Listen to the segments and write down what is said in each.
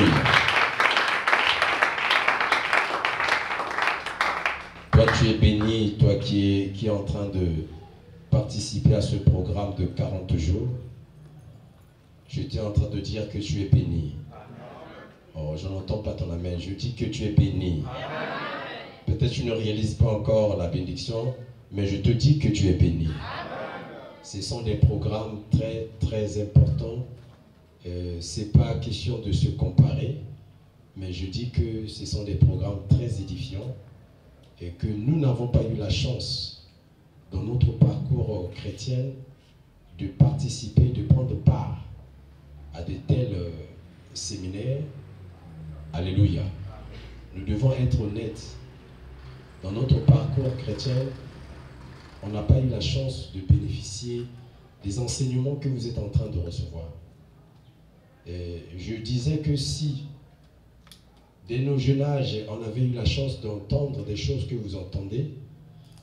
Alléluia. Toi, tu es béni, toi qui es en train de participer à ce programme de 40 jours. Je t'ai en train de dire que tu es béni. Oh, je n'entends pas ton amen. Je dis que tu es béni. Peut-être tu ne réalises pas encore la bénédiction, mais je te dis que tu es béni. Ce sont des programmes très, très importants. Ce n'est pas question de se comparer, mais je dis que ce sont des programmes très édifiants et que nous n'avons pas eu la chance dans notre parcours chrétien de participer, de prendre part à de tels séminaires. Alléluia. Nous devons être honnêtes. Dans notre parcours chrétien, on n'a pas eu la chance de bénéficier des enseignements que vous êtes en train de recevoir. Et je disais que si, dès nos jeunes âges, on avait eu la chance d'entendre des choses que vous entendez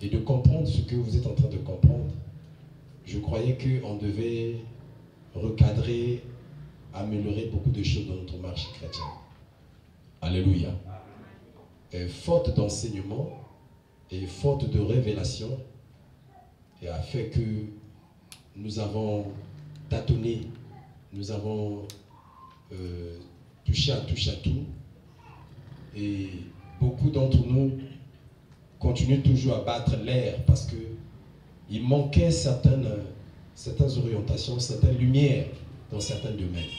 et de comprendre ce que vous êtes en train de comprendre, je croyais qu'on devait recadrer, améliorer beaucoup de choses dans notre marche chrétienne. Alléluia. Et faute d'enseignement et faute de révélation, et a fait que nous avons tâtonné, nous avons touché à tout, et beaucoup d'entre nous continuent toujours à battre l'air parce qu'il manquait certaines orientations, certaines lumières dans certains domaines.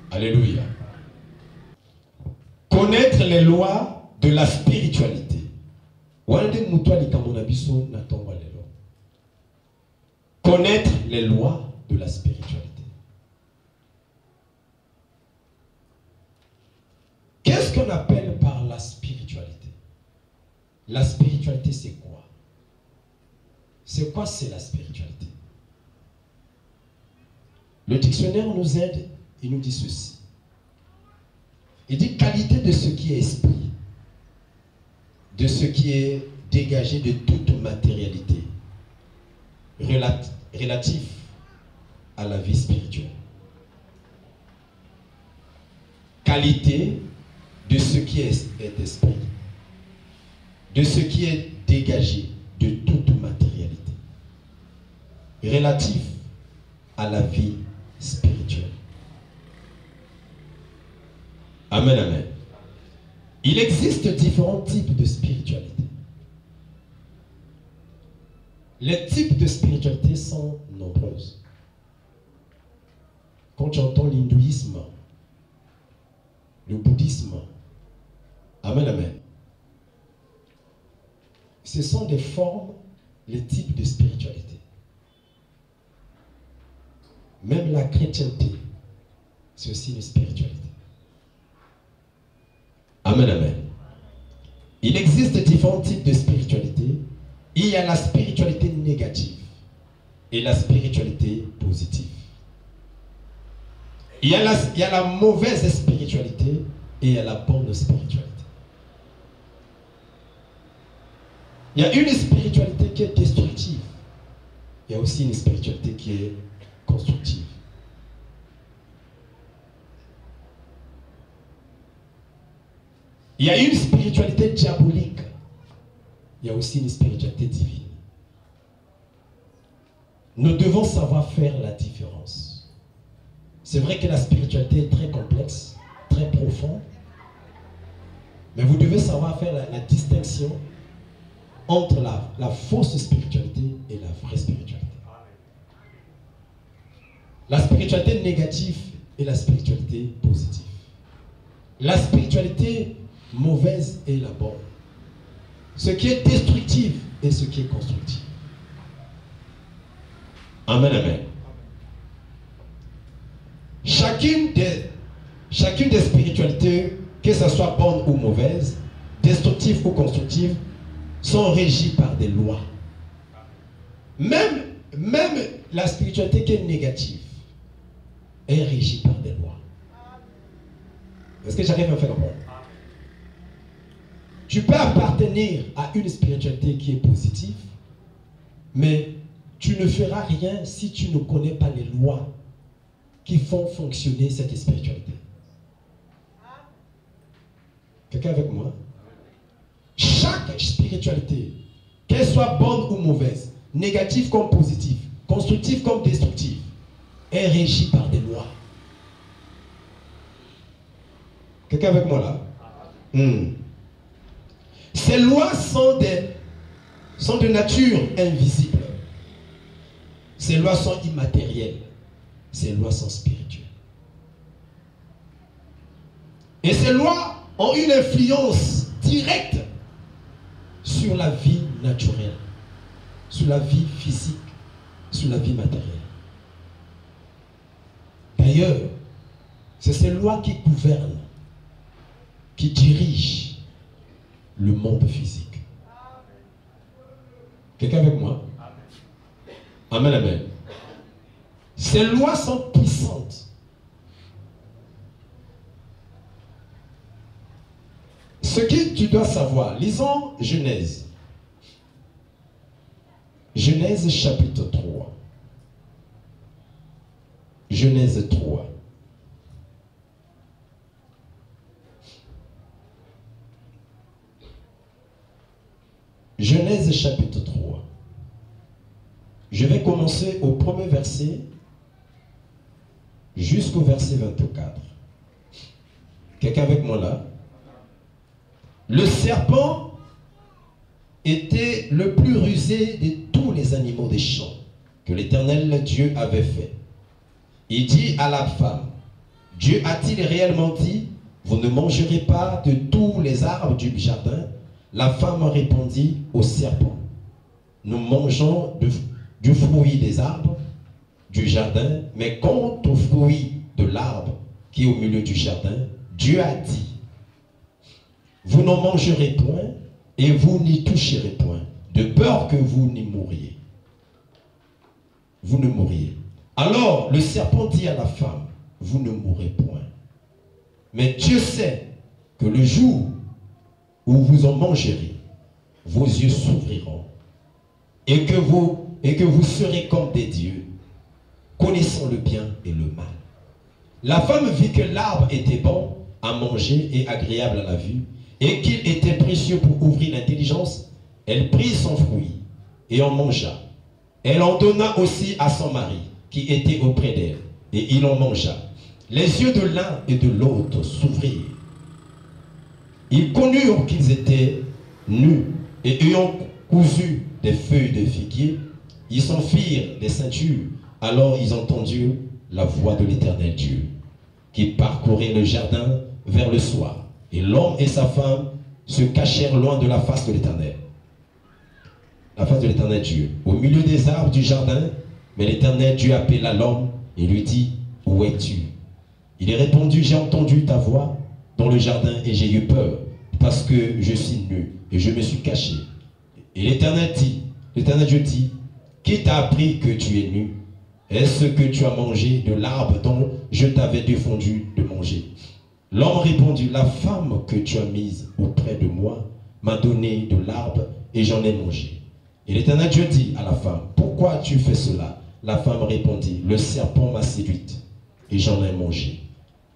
Alléluia. Connaître les lois de la spiritualité. Connaître les lois de la spiritualité. Qu'est-ce qu'on appelle par la spiritualité? La spiritualité, c'est quoi? C'est quoi, c'est la spiritualité? Le dictionnaire nous aide, il nous dit ceci. Il dit qualité de ce qui est esprit, de ce qui est dégagé de toute matérialité, relatif à la vie spirituelle. Qualité de ce qui est esprit, de ce qui est dégagé de toute matérialité, relatif à la vie spirituelle. Amen, amen. Il existe différents types de spiritualité. Les types de spiritualité sont nombreuses. Quand tu entends l'hindouisme, le bouddhisme, amen, amen. Ce sont des formes, les types de spiritualité. Même la chrétienté, c'est aussi une spiritualité. Amen, amen. Il existe différents types de spiritualité. Il y a la spiritualité négative et la spiritualité positive. Il y a la mauvaise spiritualité et il y a la bonne spiritualité. Il y a une spiritualité qui est destructive. Il y a aussi une spiritualité qui est constructive. Il y a une spiritualité diabolique. Il y a aussi une spiritualité divine. Nous devons savoir faire la différence. C'est vrai que la spiritualité est très complexe, très profonde, mais vous devez savoir faire la distinction entre la fausse spiritualité et la vraie spiritualité. La spiritualité négative et la spiritualité positive. La spiritualité mauvaise et la bonne. Ce qui est destructif et ce qui est constructif. Amen, amen. Chacune des spiritualités, que ce soit bonne ou mauvaise, destructive ou constructive, sont régies par des lois. Même la spiritualité qui est négative est régie par des lois. Est-ce que j'arrive à faire comprendre? Tu peux appartenir à une spiritualité qui est positive, mais tu ne feras rien si tu ne connais pas les lois qui font fonctionner cette spiritualité. Quelqu'un avec moi? Chaque spiritualité, qu'elle soit bonne ou mauvaise, négative comme positive, constructive comme destructive, est régie par des lois. Quelqu'un avec moi là? Ces lois sont de nature invisible. Ces lois sont immatérielles. Ces lois sont spirituelles. Et ces lois ont une influence directe sur la vie naturelle, sur la vie physique, sur la vie matérielle. D'ailleurs, c'est ces lois qui gouvernent, qui dirigent le monde physique. Quelqu'un avec moi? Amen, amen. Ces lois sont puissantes. Ce que tu dois savoir, lisons Genèse. Genèse chapitre 3. Genèse 3. Genèse chapitre 3. Je vais commencer au premier verset jusqu'au verset 24. Quelqu'un avec moi là? Le serpent était le plus rusé de tous les animaux des champs que l'Éternel Dieu avait fait. Il dit à la femme, Dieu a-t-il réellement dit, vous ne mangerez pas de tous les arbres du jardin? La femme répondit au serpent, nous mangeons du fruit des arbres du jardin, mais quant au fruit de l'arbre qui est au milieu du jardin, Dieu a dit, vous n'en mangerez point et vous n'y toucherez point, de peur que vous n'y mouriez. Vous ne mourriez. Alors le serpent dit à la femme, vous ne mourrez point. Mais Dieu sait que le jour où vous en mangerez, vos yeux s'ouvriront et que vous serez comme des dieux, connaissant le bien et le mal. La femme vit que l'arbre était bon à manger et agréable à la vue, et qu'il était précieux pour ouvrir l'intelligence. Elle prit son fruit et en mangea. Elle en donna aussi à son mari, qui était auprès d'elle, et il en mangea. Les yeux de l'un et de l'autre s'ouvrirent. Ils connurent qu'ils étaient nus, et ayant cousu des feuilles de figuier, ils s'en firent des ceintures. Alors ils entendirent la voix de l'Éternel Dieu, qui parcourait le jardin vers le soir. Et l'homme et sa femme se cachèrent loin de la face de l'Éternel. La face de l'Éternel Dieu, au milieu des arbres du jardin. Mais l'Éternel Dieu appela l'homme et lui dit, où es-tu? Il est répondu, j'ai entendu ta voix dans le jardin et j'ai eu peur, parce que je suis nu et je me suis caché. Et l'Éternel Dieu dit, qui t'a appris que tu es nu? Est-ce que tu as mangé de l'arbre dont je t'avais défendu de manger? L'homme répondit, la femme que tu as mise auprès de moi m'a donné de l'arbre et j'en ai mangé. Et l'Éternel Dieu dit à la femme, pourquoi tu fais cela? La femme répondit, le serpent m'a séduite et j'en ai mangé.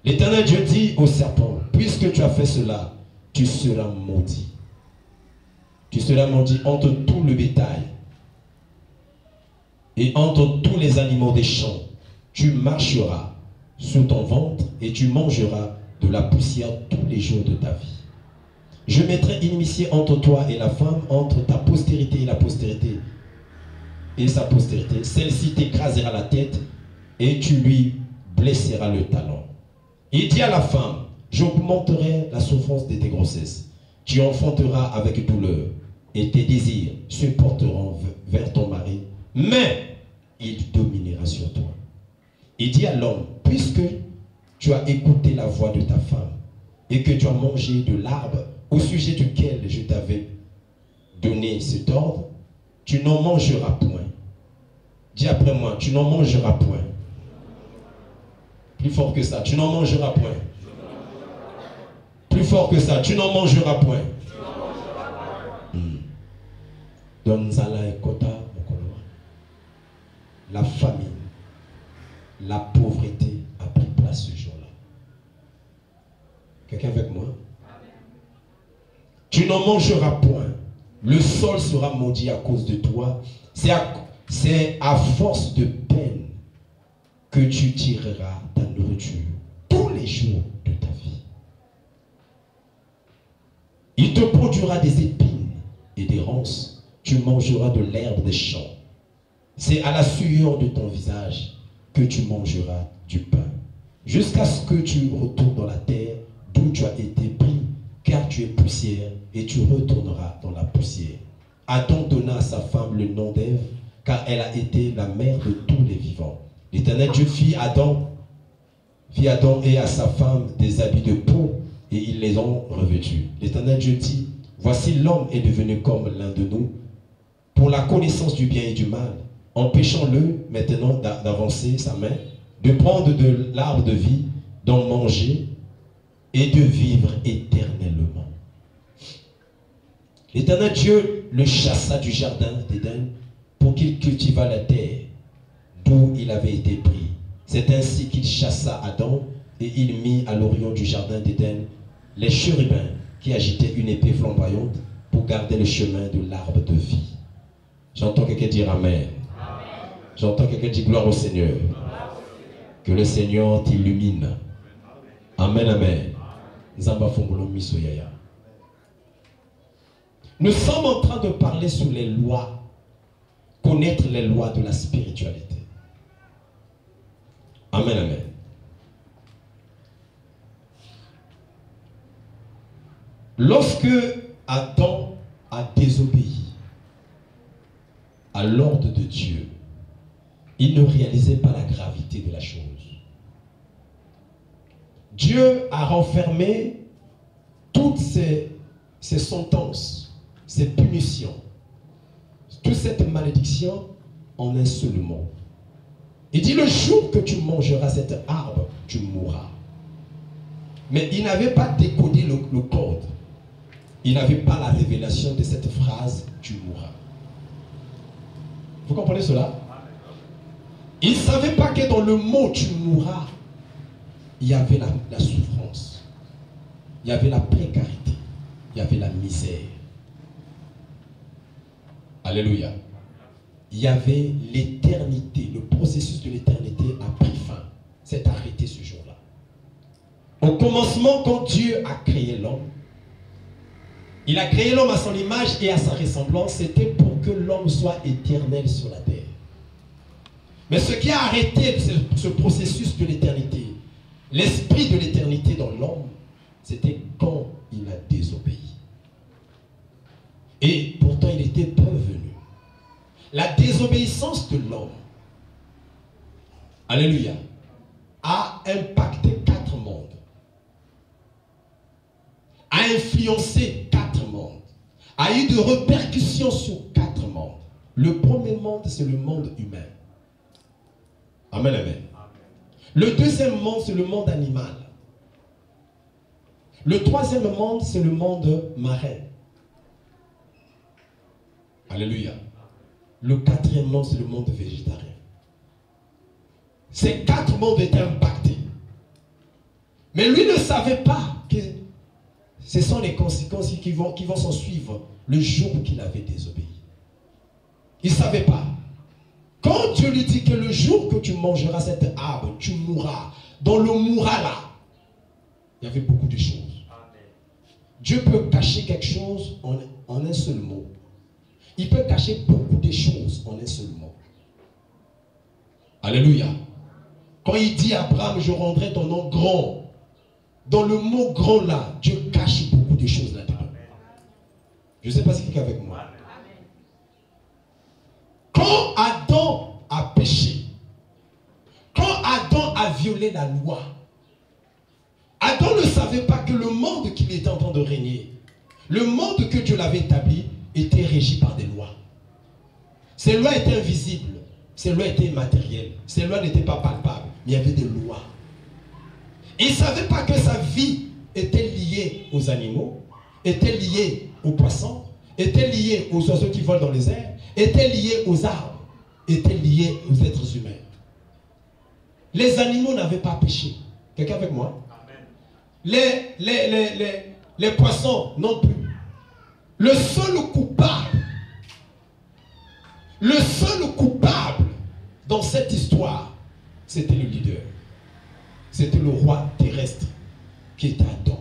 L'Éternel Dieu dit au serpent, puisque tu as fait cela, tu seras maudit. Tu seras maudit entre tout le bétail et entre tous les animaux des champs. Tu marcheras sous ton ventre et tu mangeras de la poussière tous les jours de ta vie. Je mettrai inimitié entre toi et la femme, entre ta postérité et la postérité et sa postérité. Celle-ci t'écrasera la tête et tu lui blesseras le talon. Il dit à la femme, j'augmenterai la souffrance de tes grossesses. Tu enfanteras avec douleur et tes désirs se porteront vers ton mari, mais il dominera sur toi. Il dit à l'homme, puisque tu as écouté la voix de ta femme et que tu as mangé de l'arbre au sujet duquel je t'avais donné cet ordre, tu n'en mangeras point. Dis après moi, tu n'en mangeras point. Plus fort que ça, tu n'en mangeras point. Plus fort que ça, tu n'en mangeras point. Donzala et Kota, la famine, la pauvreté a pris place ce jour-là. Quelqu'un avec moi? Tu n'en mangeras point. Le sol sera maudit à cause de toi. C'est à force de peine que tu tireras ta nourriture tous les jours de ta vie. Il te produira des épines et des ronces. Tu mangeras de l'herbe des champs. C'est à la sueur de ton visage que tu mangeras du pain, jusqu'à ce que tu retournes dans la terre d'où tu as été pris, car tu es poussière et tu retourneras dans la poussière. Adam donna à sa femme le nom d'Ève, car elle a été la mère de tous les vivants. L'Éternel Dieu fit à Adam et à sa femme des habits de peau, et ils les ont revêtus. L'Éternel Dieu dit, voici l'homme est devenu comme l'un de nous, pour la connaissance du bien et du mal. Empêchons-le maintenant d'avancer sa main, de prendre de l'arbre de vie, d'en manger et de vivre éternellement. L'Éternel Dieu le chassa du jardin d'Éden pour qu'il cultivât la terre d'où il avait été pris. C'est ainsi qu'il chassa Adam et il mit à l'orient du jardin d'Éden les chérubins qui agitaient une épée flamboyante pour garder le chemin de l'arbre de vie. J'entends quelqu'un dire Amen. J'entends quelqu'un dire gloire au Seigneur. Que le Seigneur t'illumine. Amen, amen. Nous sommes en train de parler sur les lois, connaître les lois de la spiritualité. Amen, amen. Lorsque Adam a désobéi à l'ordre de Dieu, il ne réalisait pas la gravité de la chose. Dieu a renfermé toutes ces sentences, ces punitions, toute cette malédiction en un seul mot. Il dit, le jour que tu mangeras cet arbre, tu mourras. Mais il n'avait pas décodé le code. Il n'avait pas la révélation de cette phrase, tu mourras. Vous comprenez cela? Il ne savait pas que dans le mot tu mourras, il y avait la souffrance, il y avait la précarité, il y avait la misère. Alléluia. Il y avait l'éternité, le processus de l'éternité a pris fin, s'est arrêté ce jour-là. Au commencement, quand Dieu a créé l'homme, il a créé l'homme à son image et à sa ressemblance, c'était pour que l'homme soit éternel sur la terre. Mais ce qui a arrêté ce processus de l'éternité, l'esprit de l'éternité dans l'homme, c'était quand il a désobéi. Et pourtant il était prévenu. La désobéissance de l'homme, alléluia, a impacté 4 mondes, a influencé 4 mondes, a eu de répercussions sur 4 mondes. Le premier monde, c'est le monde humain. Amen, amen. Le deuxième monde, c'est le monde animal. Le troisième monde, c'est le monde marin. Alléluia. Le quatrième monde, c'est le monde végétarien. Ces 4 mondes étaient impactés. Mais lui ne savait pas que ce sont les conséquences qui vont s'en suivre le jour qu'il avait désobéi. Il ne savait pas. Quand Dieu lui dit que le jour que tu mangeras cet arbre, tu mourras. Dans le mourras là, il y avait beaucoup de choses. Dieu peut cacher quelque chose en un seul mot. Il peut cacher beaucoup de choses en un seul mot. Alléluia. Quand il dit à Abraham, je rendrai ton nom grand. Dans le mot grand là, Dieu cache beaucoup de choses là-dedans. Je ne sais pas si quelqu'un est avec moi. Quand Adam a péché, quand Adam a violé la loi, Adam ne savait pas que le monde qu'il était en train de régner, le monde que Dieu l'avait établi, était régi par des lois. Ces lois étaient invisibles, ces lois étaient immatérielles, ces lois n'étaient pas palpables, mais il y avait des lois. Et il ne savait pas que sa vie était liée aux animaux, était liée aux poissons, était liée aux oiseaux qui volent dans les airs, était liée aux arbres, était liée aux êtres humains. Les animaux n'avaient pas péché. Quelqu'un avec moi? Les poissons non plus. le seul coupable dans cette histoire, c'était le leader. C'était le roi terrestre qui était Adam.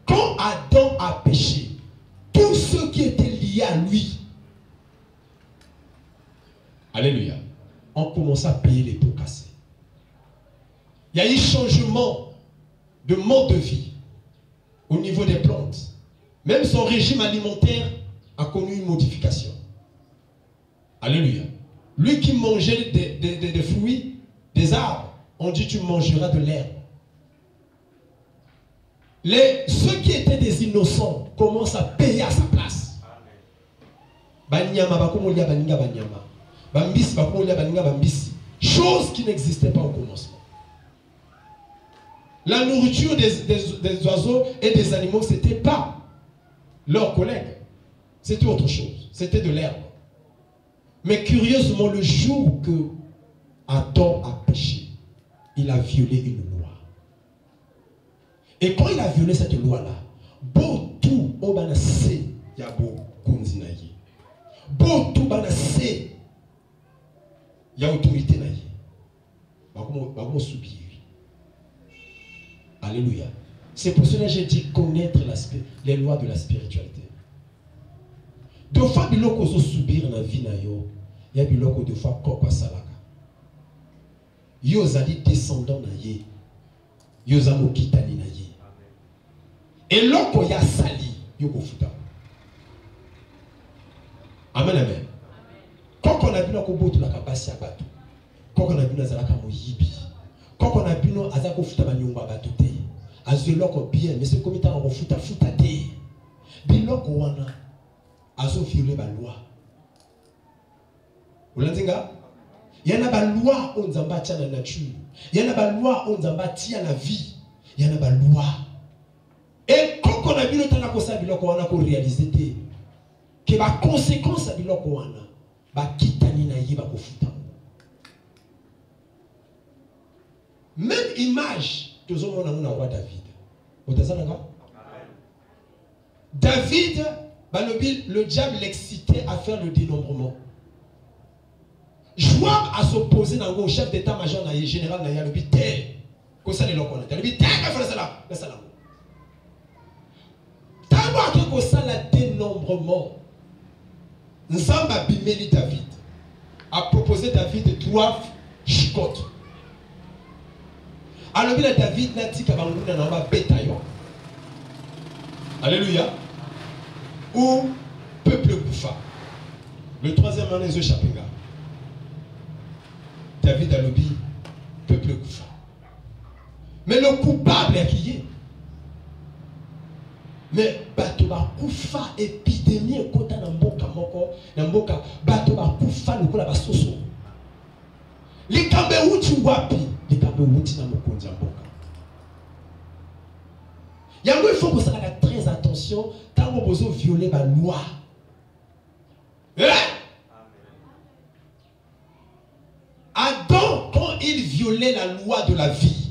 Quand Adam a péché, tous ceux qui étaient liés à lui, alléluia, ont commencé à payer les pots cassés. Il y a eu changement de mode de vie au niveau des plantes. Même son régime alimentaire a connu une modification. Alléluia. Lui qui mangeait des fruits, des arbres, on dit tu mangeras de l'herbe. Ceux qui étaient des innocents commencent à payer à sa place. Chose qui n'existait pas au commencement. La nourriture des oiseaux et des animaux, ce n'était pas leurs collègues. C'était autre chose. C'était de l'herbe. Mais curieusement, le jour que Adam a péché, il a violé une loi. Et quand il a violé cette loi-là, tout obanase yabo kunzinaye. Tout banase ya autorité naye. Bago subir. Alléluia. C'est pour cela que j'ai dit connaître les lois de la spiritualité. Deux fois biloko zo subir na vie na yo, ya biloko deux fois kopa salaka. Yo zali descendant na ye. Yo zamo kitani na ye. Et loko ya sali yo ko futa. Amen amen. Quand on a vu ko botu la kabasi ya batu. Quand on a vu na zalaka moyibi. Quand on a vu no azako futa ba nyumba batu te. Azoloko bien mais c'est comme ta on futa te. Biloko wana azo violer la loi. Vous l'entendez? Il y en a des lois où on a la nature. Il y en a des lois où on a la vie. Il y en a des lois. Et quand on a vu le temps qu'on a réalisé que les conséquences de la loi, même image de ce qu'on a eu roi David. David, le diable l'excitait à faire le dénombrement. Joab a s'opposé au chef d'état-major général Naya le bité. Comme ça les locaux. Le bité qu'a fait ça là. D'abord que ça le dénombrement. Nzamba Bimeli David a proposé David 3 chicotes. Alors David n'a dit qu'à Bangouna n'a pas bétaillon. Alléluia. Ou peuple Koufa. Le troisième année de Chapenga. David a lobby, peuple Koufa. Mais le coupable est qui est. Mais Batoba Koufa, épidémie, kota Namboka Moko, Namboka, Batoba Koufa, le kola basoso. Les Kambewuti wapi, les Kambewuti Namokondi Namboka. Il faut que ça fasse très attention quand on veut violer la loi. Adam, quand il violait la loi de la vie,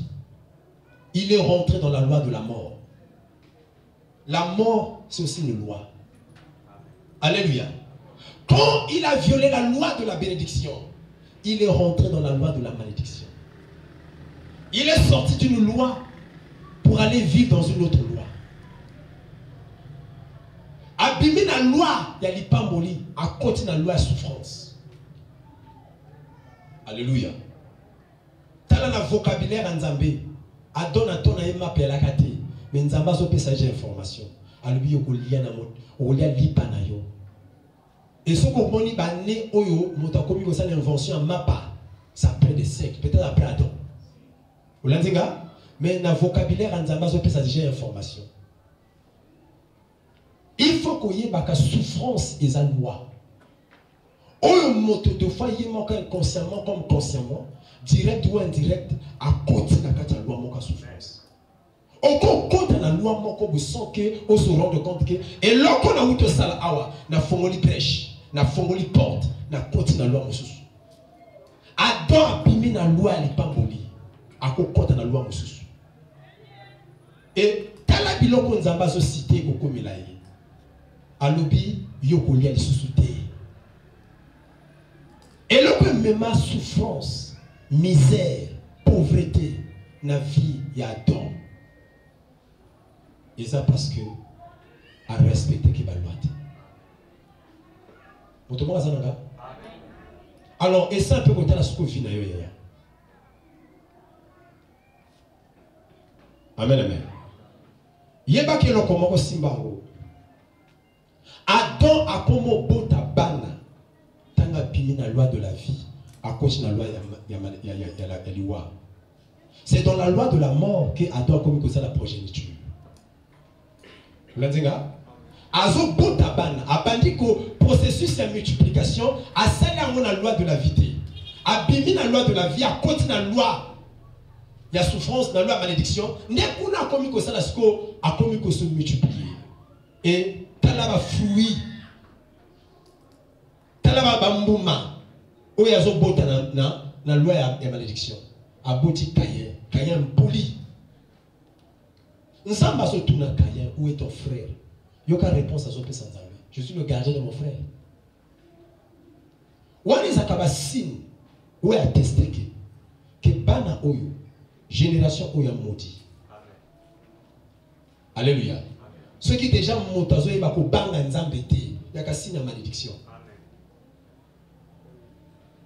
il est rentré dans la loi de la mort. La mort, c'est aussi une loi. Alléluia. Quand il a violé la loi de la bénédiction, il est rentré dans la loi de la malédiction. Il est sorti d'une loi pour aller vivre dans une autre loi. Abîmer la loi, il y a l'ipamboli, à côté de la loi de souffrance. Alléluia. Tala na vocabulaire en Zambé. Adona tona yema pe la kate. Mais Nzamba zo pessager information. Alubi yo kolia na mot. Olia lipa na yo. Et ce qu'on moni ba né oyo motakomi ko sa l'invention en mapa. Ça prend des siècles, peut-être après Adam. Vous l'entendez? Mais na vocabulaire en Zamba zo pessager information. Il faut qu'on y ait baka souffrance et sa loi. Oyo moto de fois y manque inconsciemment comme consciemment, direct ou indirect, à côté de la loi moka souffrance. Au côté de la loi moka vous sentez, on se rend compte que et là qu'on a eu tout ça awa, na fongoli brèche, na fongoli porte, na côté de la loi mosusu. Adam abimi na loi ali pamboli, à côté de la loi mosusu. Et tala biloko nzamba so cité ko komilaye. alobi yokolia les sous-soutés. Et le même souffrance, misère, pauvreté, na vie ya Adam. Et ça parce que à respecter qui va loi. Alors, et ça un peu comme la souffrance na yo ya. Amen, amen. Yeba ke lo comment simbango. Adam a comme bota bana. Tanga bimi na loi de la vie. À cause de la loi la loi. C'est dans la loi de la mort que Adam a commis ça la progéniture. Vous l'avez dit? Azo bota bana. Abandi ko processus de multiplication. A sali la loi de la vie. A bimi la loi de la vie. A cause de la loi. Il y a souffrance dans la malédiction. N'est-ce pas comme ça la sco a comme que se multiplier. Et talaba fruit. Talaba bambouma. Où y a zo bota na loi ya malédiction. A boti Caïn. Caïn poli. Nsamba so tuna Caïn, où est ton frère? Yoka réponse à son sans armée. Je suis le gardien de mon frère. Wani zakaba signe où est attesté que bana oyo génération oyo maudit. Alléluia. Ceux qui déjà montazo et bako banga nzambe te, yaka signe malédiction.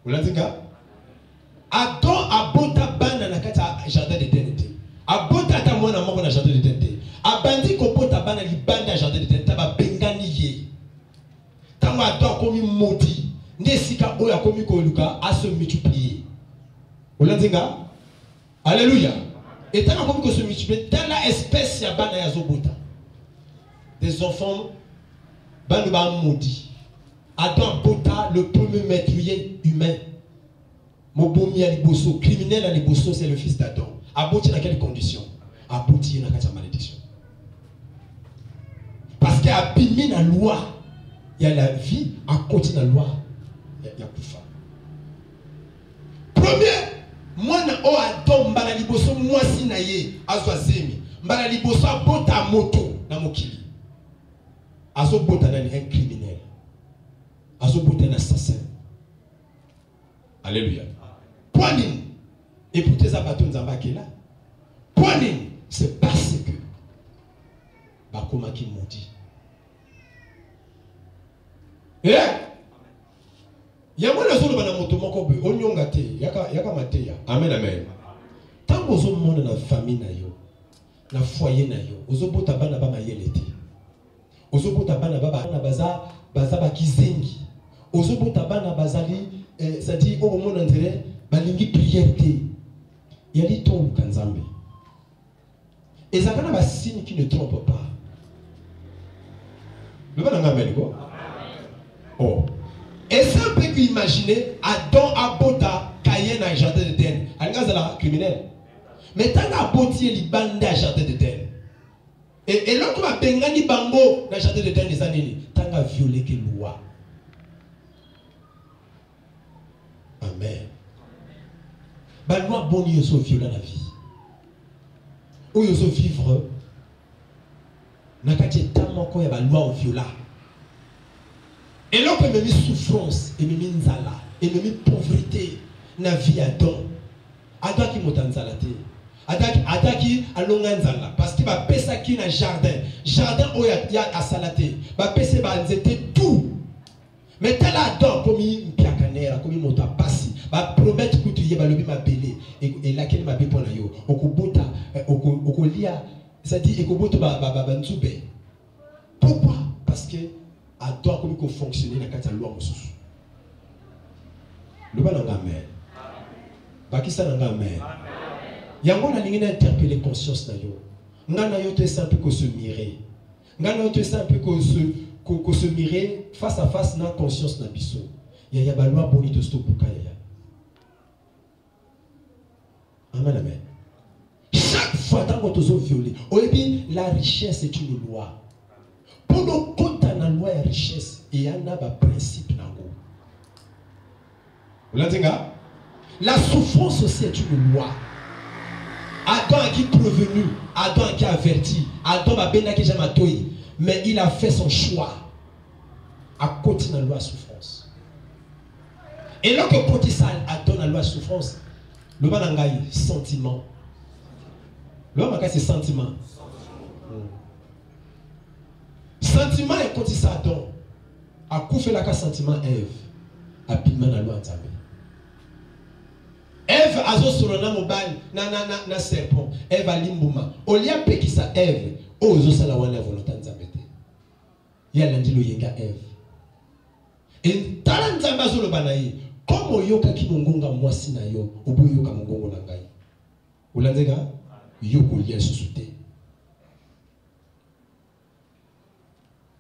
Vous l'avez dit? Adam abota bana na kata jardin d'éternité. Abota ta mwana moko na jardin d'éternité. Abandi ko bota bana li banda jardin d'éternité ba bengani ye. Tango Adam komi maudit, ndesika oyo akomi ko luka a se multiplier. Vous l'avez dit? Alléluia. Et tant qu'on peut se multiplier dans la espèce ya bana ya zobota. Des enfants banu ba maudit. Adam bota le premier meurtrier humain. Mobomi à liboso, criminel à liboso, c'est le fils d'Adam. Aboti dans quelles conditions? Aboti dans quelle malédiction? Parce qu'il a abîmé la loi. Il y a la vie, à côté de la loi, il y a Koufa. Premier, moi na o Adam mbala liboso mwasi na ye azwa zemi. Mbala liboso abota moto na mokili. Azo bota na un criminel. Azo bota na assassin. Alléluia. Poignine. Écoutez ça, bateau nzamba qui est là. Poignine. C'est parce que Bakoma qui maudit. Eh? Yamona zolo bana moto moko be onyonga te yaka mateya. Amen, amen. Tant que vous monde na famille na yo, na foyer na yo, ozobota bana ba mayele te. Ozobota bana ba baza ba kizengi. Ozobota bana bazali ça dit au moment d'entrer balingi prière te. Yali to kanzambe. Et ça kana ba signe qui ne trompe pas. Le bana ngameli ko. Oh. Et ça peut imaginer Adam abota Caïn dans le jardin d'Éden. Alga zala criminel. Mais tant aboti li bande à jardin d'Éden. Et l'autre va bengani bango dans le jardin d'Éden des années. Tant a violé que loi. Amen. Ba loi bon yo so violer la vie. Ou yo so vivre na kati tamo ko ya ba loi on viola. Et là, il y a souffrance, il y a nzala, il y a pauvreté dans la vie d'Adam. Adam qui m'a nzalate. Adam qui a nzala. Parce qu'il va pesa qui dans le jardin. Jardin où il y a salate. Il va pesa tout. Mais tel Adam, comme il y a canera, comme il m'a passé, va promettre que tu y vas le m'a belé. Et là, qu'il m'a belé pour yo. Okubota, okolia, ça dit, ekobota ba nzube. Pourquoi? Parce que Adam comme il fonctionner dans la loi mususu. Le bas nanga amen. Bakisa nanga amen. Yango na lingi na interpeller conscience na yo. Ngana yo te simple que se mirer. Ngana yo te simple que se mirer face à face na conscience na biso. Ya ba loi boni de stop buka ya. Amen amen. Chaque fois que tu es violé, la richesse est une loi. Pour nous compter dans la loi et la richesse, il y a un principe. Vous l'avez dit? La souffrance aussi est une loi. Adam qui est prévenu, Adam qui a averti, Adam a bien qui jamais. Mais il a fait son choix. à côté de la loi souffrance. Et là que côté ça donne la loi souffrance, le banangaï sentiment. Le banangaï c'est sentiment. Sentiment et côté ça donne. À coup fait la sentiment Ève. Rapidement la loi entamée. Ève a zo solona mobile na serpent. Ève a limbuma. Olia pe qui ça Ève. Ozo sala wana volonté nzambete. Ya landi lo yenga Ève. Et tala nzamba zo lo banayi. Comme oyoka ki mongonga mwasi na yo, obo yoka mongongo na ngai. Olanzega yoko lien susute.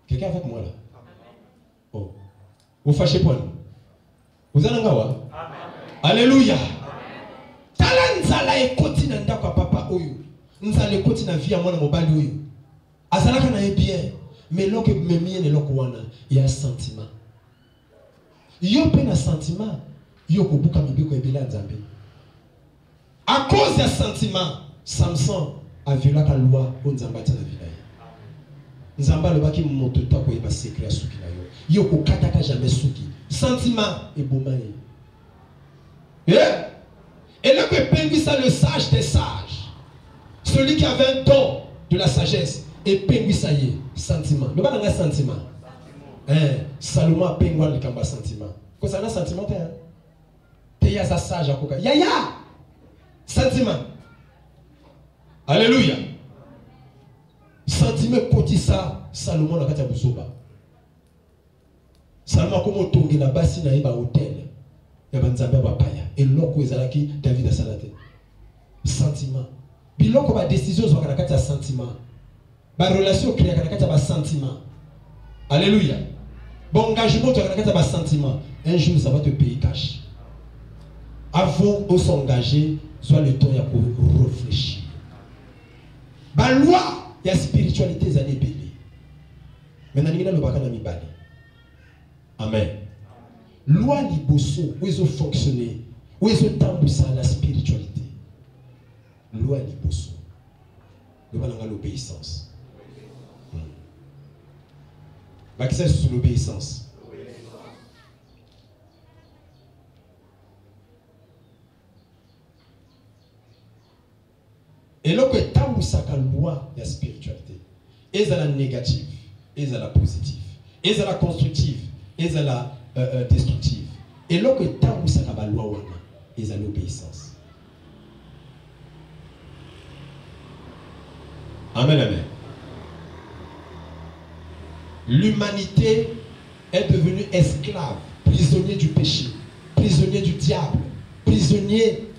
Quelqu'un avec moi là? Oh. Vous fâchez pour nous? Vous allez en Alléluia. Tala nzala ekoti na ndako papa oyo. Nzala ekoti na vie ya mwana mobali oyo. Azalaka na bien, mais lorsque memie ne loko wana, il y a un sentiment. Yo pe na sentiment, yo ko buka mibeko ebela nzambe. À cause de sentiment, Samson a violé la loi au nzamba ta na vie. Nzamba le baki moto ta ko yeba secret suki na yo. Yo ko kataka jamais suki. Sentiment et bomaye. Et là que Pengui ça le sage des sages. Celui qui avait un don de la sagesse. Et Pengui ça y est, sentiment. Le bas n'a sentiment. Salomon a Pengui le kamba sentiment. Quoi ça n'a sentiment t'es ya sage à koka. Ya sentiment. Alléluia. Sentiment côté ça, Salomon n'a pas buzoba. Salomon comme otongi na basi na iba hôtel. Ya banzambe ba paya. Et loko ezalaki David a salate. Sentiment. Biloko ba décision zo kana kati ya sentiment. Ba relation créer kana kati ya ba sentiment. Alléluia. Bon engagement to kana kati ya ba sentiment. Un jour ça va te payer cash. Avant de s'engager, soit le temps pour réfléchir. Ba loi ya spiritualité za libeli. Maintenant ngina lo bakana mibali. Amen. Loi liboso, où ils ont fonctionné, où ils ont tamboussé la spiritualité. Loi liboso. Le balanga l'obéissance. L'accès sur l'obéissance. Et là que tamboussa la loi de la spiritualité. Ils ont la négative, ils ont la positive, ils ont la constructive, ils ont la destructive. Et là que tamboussa la loi ils ont l'obéissance. Amen, amen. L'humanité est devenue esclave, prisonnier du péché, prisonnier du diable, prisonnier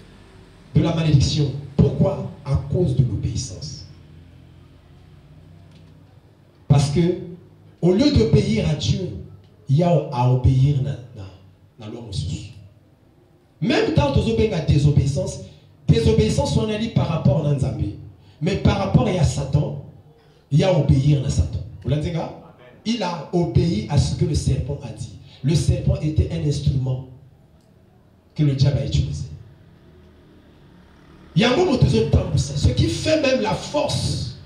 de la malédiction. Pourquoi? À cause de l'obéissance. Parce que au lieu d'obéir à Dieu, il y a à obéir à l'homme. Même quand on obéit à désobéissance sont allées par rapport à Nzambé. Mais par rapport à Satan, il y a à obéir à Satan. Vous l'entendez? Il a obéi à ce que le serpent a dit. Le serpent était un que le diable a utilisé. Il y a un moment de ce qui fait même la force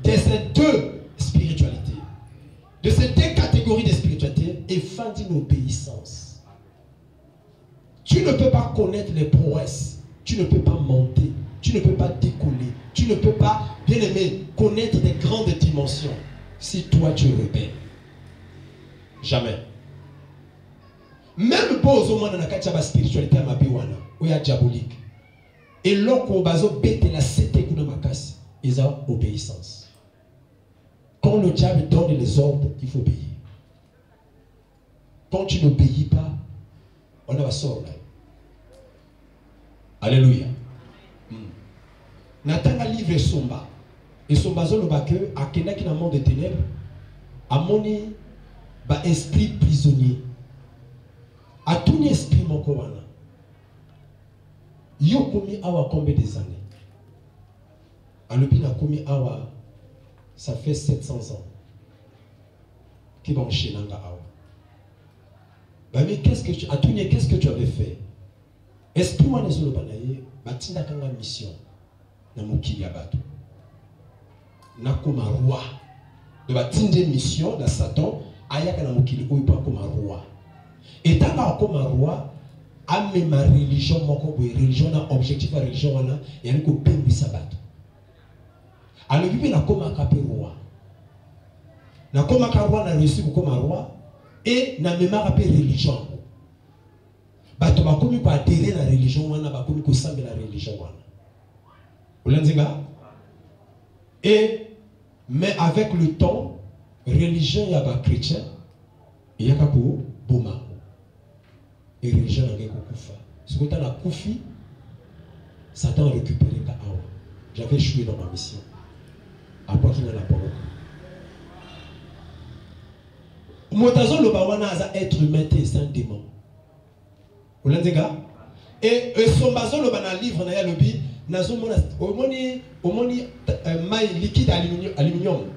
de ces deux spiritualités, de ces deux catégories de spiritualité, est fan d'une obéissance. Tu ne peux pas connaître les prouesses, tu ne peux pas monter, tu ne peux pas décoller, tu ne peux pas, bien aimé, connaître des grandes dimensions si toi tu es rebelle. Jamais. Même pour au moins dans la spiritualité à ma biwana, où il y a diabolique. Et lorsqu'on va bêter la cité kuna makasi, ils ont obéissance. Quand le diable donne les ordres, il faut obéir. Quand tu n'obéis pas, on a sort là. Alléluia. Natanga livre somba. Et somba zolo bake akena ki na monde des ténèbres. Amoni ba esprit prisonnier. A tout esprit moko wana. Yo komi awa combien des années? Alopina komi awa, ça fait 700 ans. Qui va chez Nanga awa. Mais qu'est-ce que tu as tourné? Qu'est-ce que tu avais fait? Esprit wana zolo banaye, batinda kanga mission na mokili abato. Na koma roi. De batinde mission na Satan ayaka na mokili oyo pa comme roi. Et tant comme roi, a même ma religion moko boy religion na objectif à religion wana yani ko pembi sabato. Alors bibi na koma kapé roi. Na koma ka roi na reçu comme roi et na même rapé religion. Bato ba komi ko adhérer na religion wana ba komi ko sambela la religion wana. Olanzinga? Et mais avec le temps religion ya ba chrétien ya ka ko boma. Et religion n'a pas koufa. Ce que tu as la koufi, Satan a récupéré ta awa. J'avais échoué dans ma mission. À quoi qu'il n'a pas beaucoup. Motazo le bawana aza être humain c'est un démon. Vous l'entendez? Et son bazo le bana livre na ya lobi nazo mona omoni mai liquide aluminium.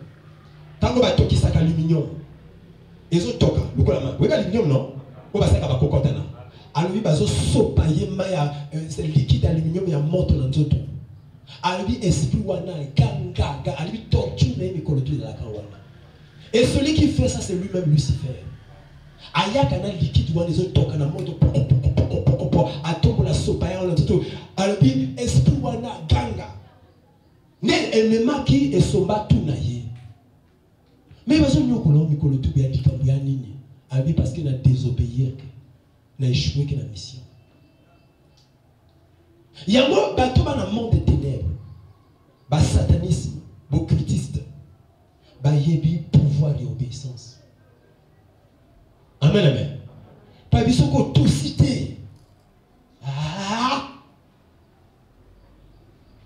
Tango ba toki sak aluminium. Ezo toka lokola ma. Weka aluminium non? O ba saka ba kokotana. Alors, bazo sopaye maya c'est liquide aluminium ya moto na nzoto. Alors, esprit wana ganga, alors torture même écologie de la kawana. Et celui qui fait ça c'est lui-même Lucifer. Ayaka na liquide wana zo toka na moto atombo la sopaye na nzoto. Alors, esprit wana ganga. Ne enema ki esomba tout na ye. Mais bazo nyokolo mikolo tu ya likambo ya nini? Alors, parce qu'il a désobéi. Na échoué que la mission. Yango bato ba na monde des ténèbres. Ba satanisme, ba occultiste. Ba yebi pouvoir et obéissance. Amen amen. Pa biso ko tout cité. Ah!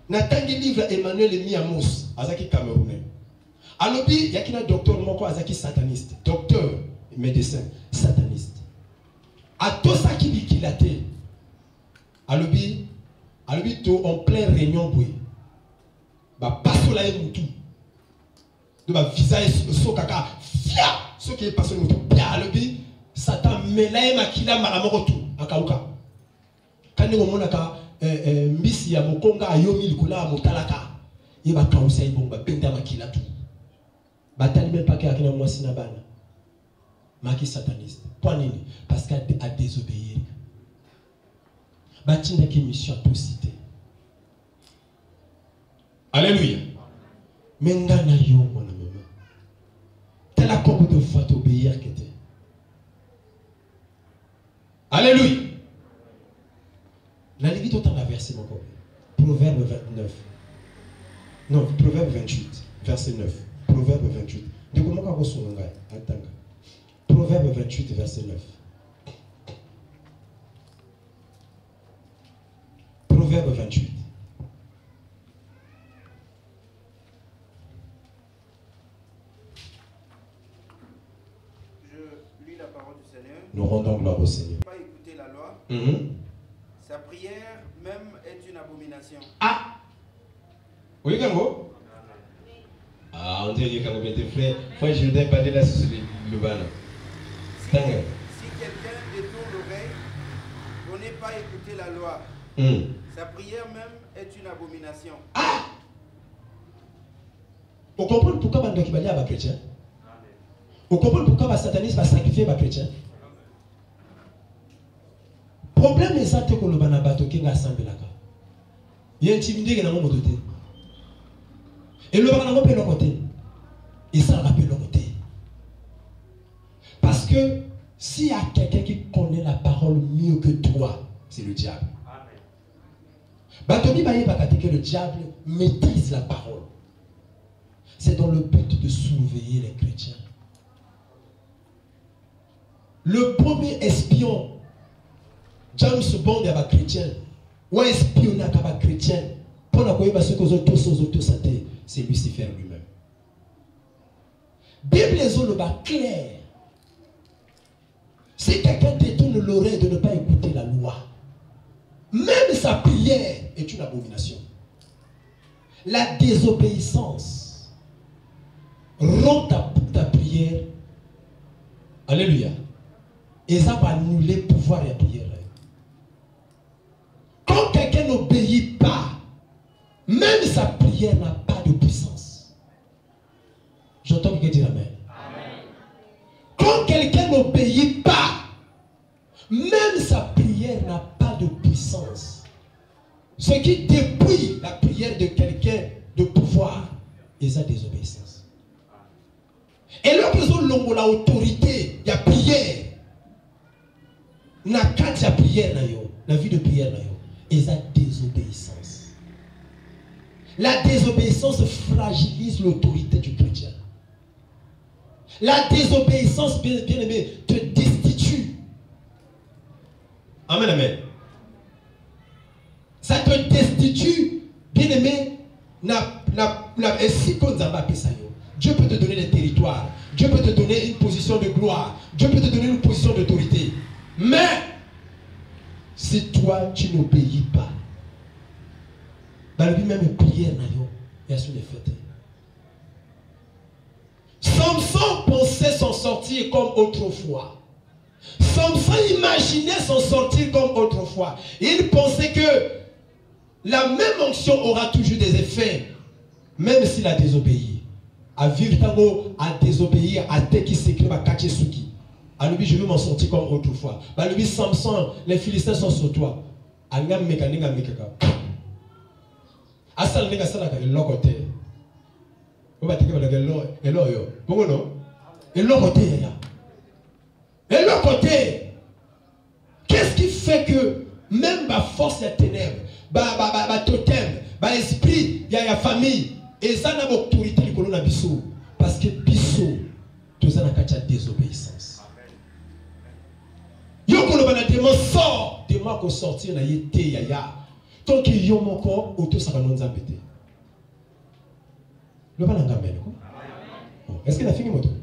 Na tangi livre Emmanuel Miamos, azaki Camerounais. Alobi yakina docteur moko azaki sataniste. Docteur médecin sataniste. À tout ça qui dit qu'il a été. Alobi to en plein réunion boy. Ba passo la mutu. De ba visage so kaka fia ce qui est passé mutu. Bia alobi Satan melaye makila maramoko tu akauka. Kandi ngomona ka mbisi ya mokonga ayomi likula motalaka. Yeba kausa ibomba benda makila tu. Batali même pas que akina mwasi na bana. Maki sataniste. Pour nini? Parce qu'elle a désobéi. Batina qui mission tout cité. Alléluia. Mais ngana yo mon maman. T'as la combien de fois t'obéir que t'es. Alléluia. La limite autant la verset mon copain. Proverbe 29. Non, Proverbe 28, verset 9. Proverbe 28. De comment on reçoit un gars? Attends. Proverbe 28, verset 9. Proverbe 28. Je lis la parole du Seigneur. Nous rendons gloire au Seigneur. Pas écouter la loi. Sa prière même est une abomination. Ah! Oui, Gango? Ah, on dirait que bien tes frères. Moi, je ne vais pas dire là sur le banc. Si quelqu'un détourne l'oreille pour ne pas écouter la loi, sa prière même est une abomination. Ah! Vous comprenez pourquoi les gens qui sont chrétiens? Vous comprenez pourquoi les satanistes vont sacrifier les chrétiens? Le problème est que les gens qui sont assemblés là. Il y a intimidé qui est dans mon côté. Et le gens qui est dans mon côté. Ils s'en rappellent de côté. Parce que s'il y a quelqu'un qui connaît la parole mieux que toi, c'est le diable. Batobi baye bakati que le diable maîtrise la parole. C'est dans le but de surveiller les chrétiens. Le premier espion, James Bond est un chrétien. Ou espionnage est un chrétien. Pour la quoi ce que les autres c'est Lucifer lui-même. Bible est le bas clair. Si quelqu'un détourne l'oreille de ne pas écouter la loi, même sa prière est une abomination. La désobéissance rend ta prière. Alléluia. Et ça va annuler le pouvoir de la prière. Quand quelqu'un n'obéit pas, même sa prière n'a pas de puissance. J'entends quelqu'un dire Amen. Amen. n'obéit pas, même sa prière n'a pas de puissance. Ce qui dépouille la prière de quelqu'un de pouvoir, et sa désobéissance. Et là, nous avons l'autorité, il y a prière. Il y a quatre prières, la vie de prière, et sa désobéissance. La désobéissance fragilise l'autorité du chrétien. La désobéissance, bien aimé, te destitue. Amen, amen. Ça te destitue, bien aimé. Dieu peut te donner des territoires. Dieu peut te donner une position de gloire. Dieu peut te donner une position d'autorité. Mais, si toi, tu n'obéis pas, dans le but même prière, il y a sur les fêtes. Samson pensait s'en sortir comme autrefois. Samson imaginait s'en sortir comme autrefois. Il pensait que la même onction aura toujours des effets, même s'il a désobéi. À vivre tango, à désobéir, à te qui s'écrit, à kachesuki. À lui, je veux m'en sortir comme autrefois. À lui, Samson, les Philistins sont sur toi. À ngam meka, ngam meka. Asal nega sala ka lokote. On va dire que l'eau, bon non? Et l'autre côté, et l'autre côté, qu'est-ce qui fait que même ma force est ténèbres, ma totem, ma esprit, il y a la famille, et ça n'a pas autorité du colon à Bissot, parce que Bissot, tout ça n'a qu'à désobéissance. Yo qu'on a des mots sort, des mots qu'on sortit, on a été yaya. Tant qu'il y a mon corps, auto ça va nous embêter. Le pas l'engamer. Est-ce qu'il a fini mon tour?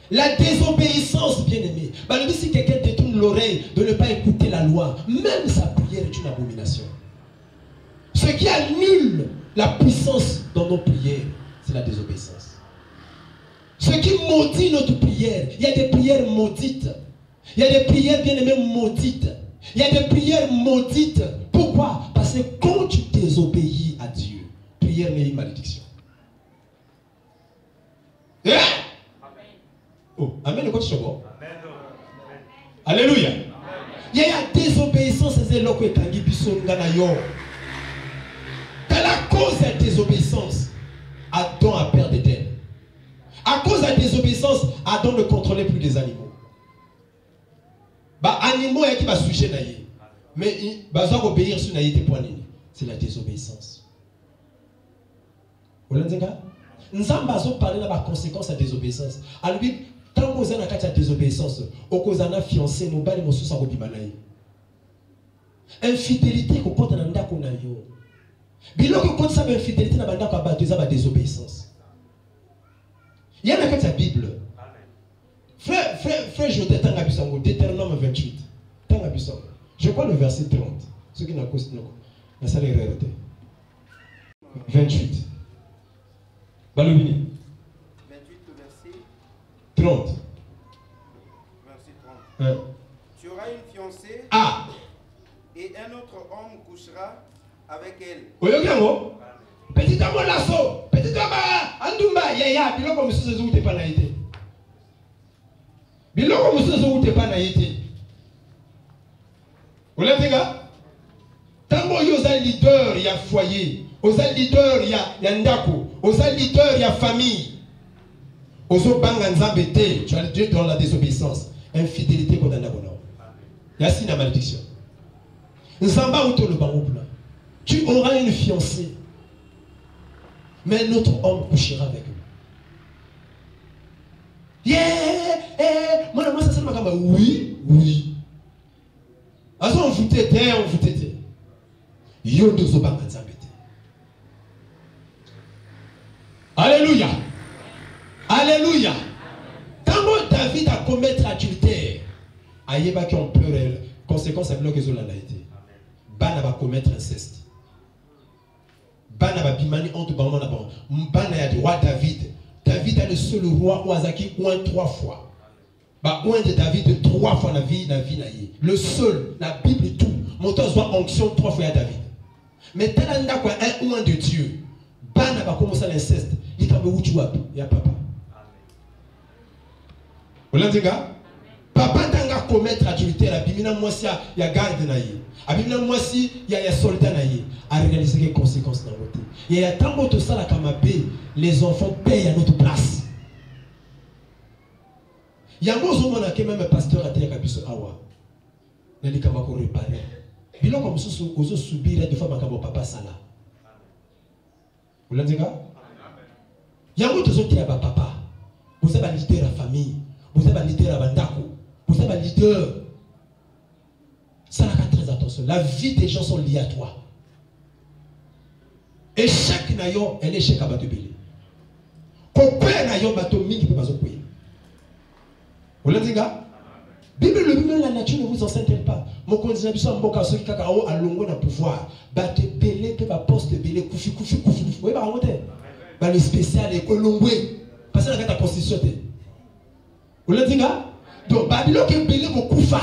La désobéissance, bien aimé. Si quelqu'un détourne l'oreille de ne pas écouter la loi, même sa prière est une abomination. Ce qui annule la puissance dans nos prières, c'est la désobéissance. Ce qui maudit notre prière, il y a des prières maudites. Il y a des prières, bien aimées, maudites. Il y a des prières maudites. Pourquoi? Parce que quand tu désobéis à Dieu, prière n'est une malédiction. Yeah? Oh, amen. Alléluia. Il y a désobéissance, c'est là que Tangi Bisson Ganayo. Dans la cause de la désobéissance, Adam a perdu d'elle. À cause de la désobéissance, Adam ne contrôlait plus les animaux. Bah, animaux qui va sujet naïe. Mais ils vont obéir sur naïe des points. C'est la désobéissance. Vous l'entendez? Nous avons parlé de la conséquence de la désobéissance. Alors, tant que vous avez la désobéissance, vous avez fiancé, nous avons sous sa robimanaï. Infidélité qu'on compte dans la konayo. Bilo que compte ça infidélité dans la bande de la désobéissance. Il y a la Bible. Frère Joté Tangabisango, Deutéronome 28. Tangabisango. Je crois le verset 30. Ce qui n'a pas la salle est 28. Balobini. 28, le verset 30. Verset 30. Hein? Tu auras une fiancée. Ah! Et un autre homme couchera avec elle. Oyogango? Petit homme lasso. Petit homme Andumba. Yaya. Bilo comme si ce n'était pas naïté. Bilo comme si ce n'était pas naïté. Vous l'avez dit? Tant que vous êtes leader, il y a foyer. Vous êtes leader, il y a ndako. Vous êtes leader, il y a famille. Vous êtes banganzambete. Tu as Dieu dans la désobéissance. Infidélité contre un abonnement. Il y a signe de malédiction. Nzamba ou le bango plan. Tu auras une fiancée. Mais un autre homme couchera avec lui. Yeah! Moi, ça c'est ma caméra. Oui, oui. Alors, on vous t'était, on vous t'était. Yo dozo banganzambete. Alléluia. Alléluia. Quand David a commettre adultère, Aïeba qui ont peur, conséquence à bloquer sur la laïté. Bana va commettre inceste. Bana va bimani entre Bana na bon. Bana ya du roi David. David est le seul roi Oazaki ouin 3 fois. Bah ouin de David 3 fois la vie naïe. Le seul, la Bible et tout. Mon temps soit onction 3 fois à David. Mais talanda quoi un ouin de Dieu. Bana va commencer l'inceste. Il y a papa. Vous l'avez dit, papa tanga commettre adultère, abimina moi si il y a garde naïe. Abimina moi si il y a soldat naïe. À réaliser les conséquences dans votre vie. Il y a tant de ça la kamabé, les enfants payent à notre place. Il y a un moment où même pasteur a été kabiso awa. Nali kama ko réparer. Bilo comme ça ozo subir des fois makabo papa sala. Vous l'avez dit quoi? Il y a un moment où ya papa. Vous avez un leader à famille, vous avez un leader à bandako, vous avez un leader. Ça n'a pas très attention. La vie des gens sont liées à toi. Et chaque nayon, elle est chez Kabatubili. Combien nayon bateau mingi peut pas se payer. Vous l'avez dit, gars? Bible, le Bible, la nature ne vous enseigne pas. Mon continent, je suis en boka, ceux qui kakao à longo na pouvoir. Batte belé, peut pas poste belé, koufi. Vous voyez, par contre, le spécial est colomboé. Parce que la constitution. Vous l'avez dit, gars? Donc, Babylone qui est belé, mon koufa.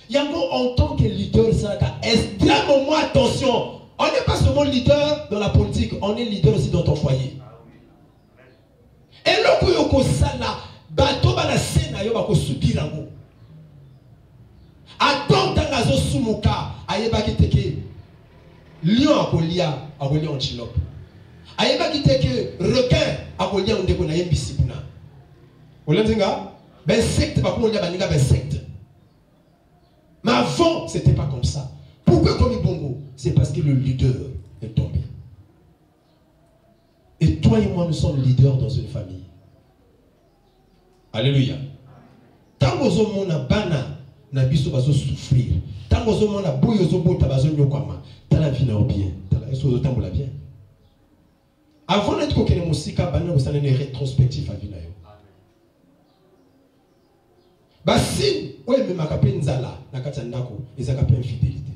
Yango, en tant que leader, c'est extrêmement attention. On n'est pas seulement leader dans la politique, on est leader aussi dans ton foyer. Et là, quand on a là, bateau va la scène, on va subir un mot. Attends, dans la zone Sumuka, ayeba qui teke lion à colia, à colia antilope. Ayeba qui teke requin, à colia on déconne ayem bisipuna. Vous l'avez dit, ben secte, pas comme on dit, ben secte. Mais avant, ce n'était pas comme ça. Pourquoi comme il bongo? C'est parce que le leader est tombé. Et toi et moi, nous sommes leaders dans une famille. Alléluia. Tant que vous avez bana, na biso bazo souffrir. Tant que vous avez boyo zobota bazo nyokama. T'as la vie na bien. T'as la vie bien. Avant d'être kokene musika, bana vous allez rétrospectif à vie na yo. Basi, ouais, mais ma capé nzala, na katandako, ils ont capé infidélité.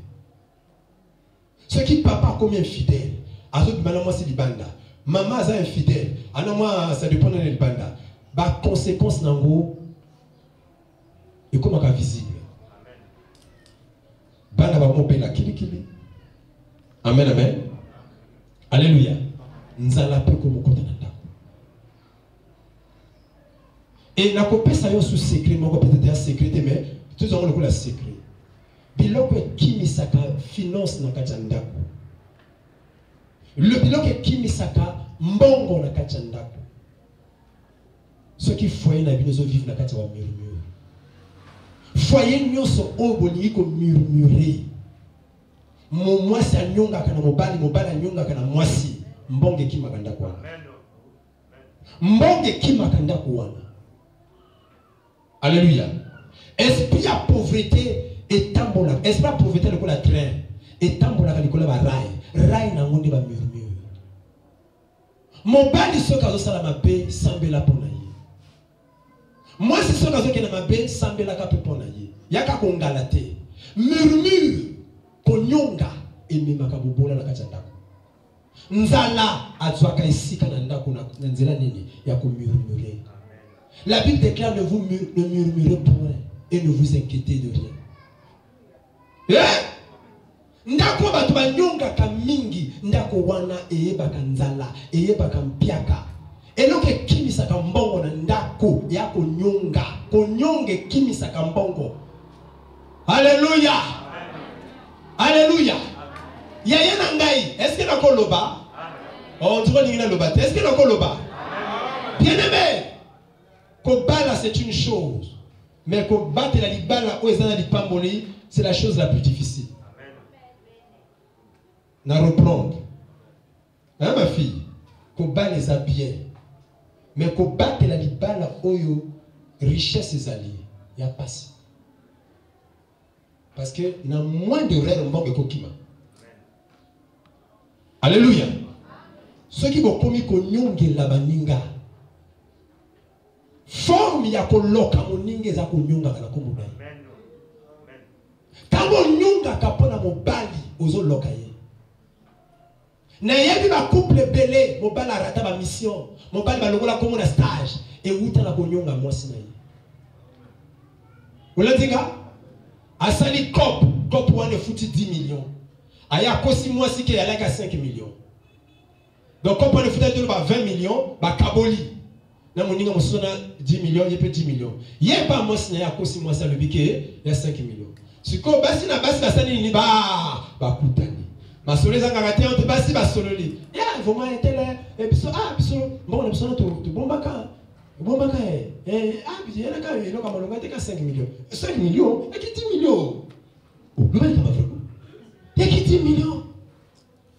Ce qui papa comme infidèle, azo bimana moi c'est libanda, maman a infidèle, ana moi ça dépend de libanda. Ba conséquence nango, et comment ka visible. Banda ba mo pela kili. Amen amen. Alléluia. Nzala pe comme kota na ndako. Et na kopesa yo sous secret, mon peut-être un secret mais tout le monde le secret. Biloko kimisaka finance na kachandako. Le biloko kimisaka mbongo na kachandako. Ceux qui foyer na binozo vivent na kati wa murmure. Foyer nyonso oboni ko murmurer. Mo mwasi anyonga kana mobali anyonga kana mwasi mbonge kimakanda kwa. Mbonge kimakanda kwa. Alléluia. Esprit à pauvreté et tambola. Esprit à pauvreté le la train. Et tambola le la rail. Rail na ngonde ba murmure. Mon bali so kazo sala mabe sambela pona ye. Moi c'est so kazo kena mabe sambela ka pe pona ye. Yaka ko ngalate. Murmure konyonga emema ka bobola na kati ndako. Nzala azwaka isika na ndako na nzela nini ya ko murmurer. La Bible déclare ne murmurez point et ne vous inquiétez de rien. Ndako batu banyonga ka mingi, ndako wana eyeba ka nzala, eyeba ka mpiaka. Eloke kimisa ka mbongo na ndako yako nyonga, konyonge kimisa ka mbongo. Alléluia. Alléluia. Yaya nangai, est-ce que nako loba? Oh, tu vois n'ingina loba. Est-ce que nako loba? Bien-aimé. Kobala c'est une chose, mais kobattre la libala ou ezana lipamboli, c'est la chose la plus difficile. Na reprendre. Hein ma fille, kobala les bien, mais kobattre la libala oyo richesse ezali, ya passe. Parce que na moins de rêve mbonge kokima. Alléluia. Ceux qui vont commis konyonge la baninga. Forme ya koloka moninge za kunyunga kana komuna. Tango nyunga kapona mobali ozo loka ye. Na yebi ba couple belé mobali arata ba mission, mobali ba longola comme na stage et wuta na konyunga mwasi na ye. Olandinga asali cop wane futi 10 millions. Aya kosi mwasi ke yalaka 5 millions. Donc cop wane futi de ba 20 millions ba kaboli. Na moninga mosona 10 millions, il peut 10 millions. Il n'y a pas moi si akosi moi ça le biquet, il y a 5 millions. Siko basi na basi basani ni ba kutani. Masolo za ngakati on te basi basololi. Ya vraiment intele et biso biso bon na biso to bombaka. Bombaka bien na ka ilo kama longa te ka 5 millions. 5 millions, et qui 10 millions. Oh, le bel kama vraiment. Et qui 10 millions.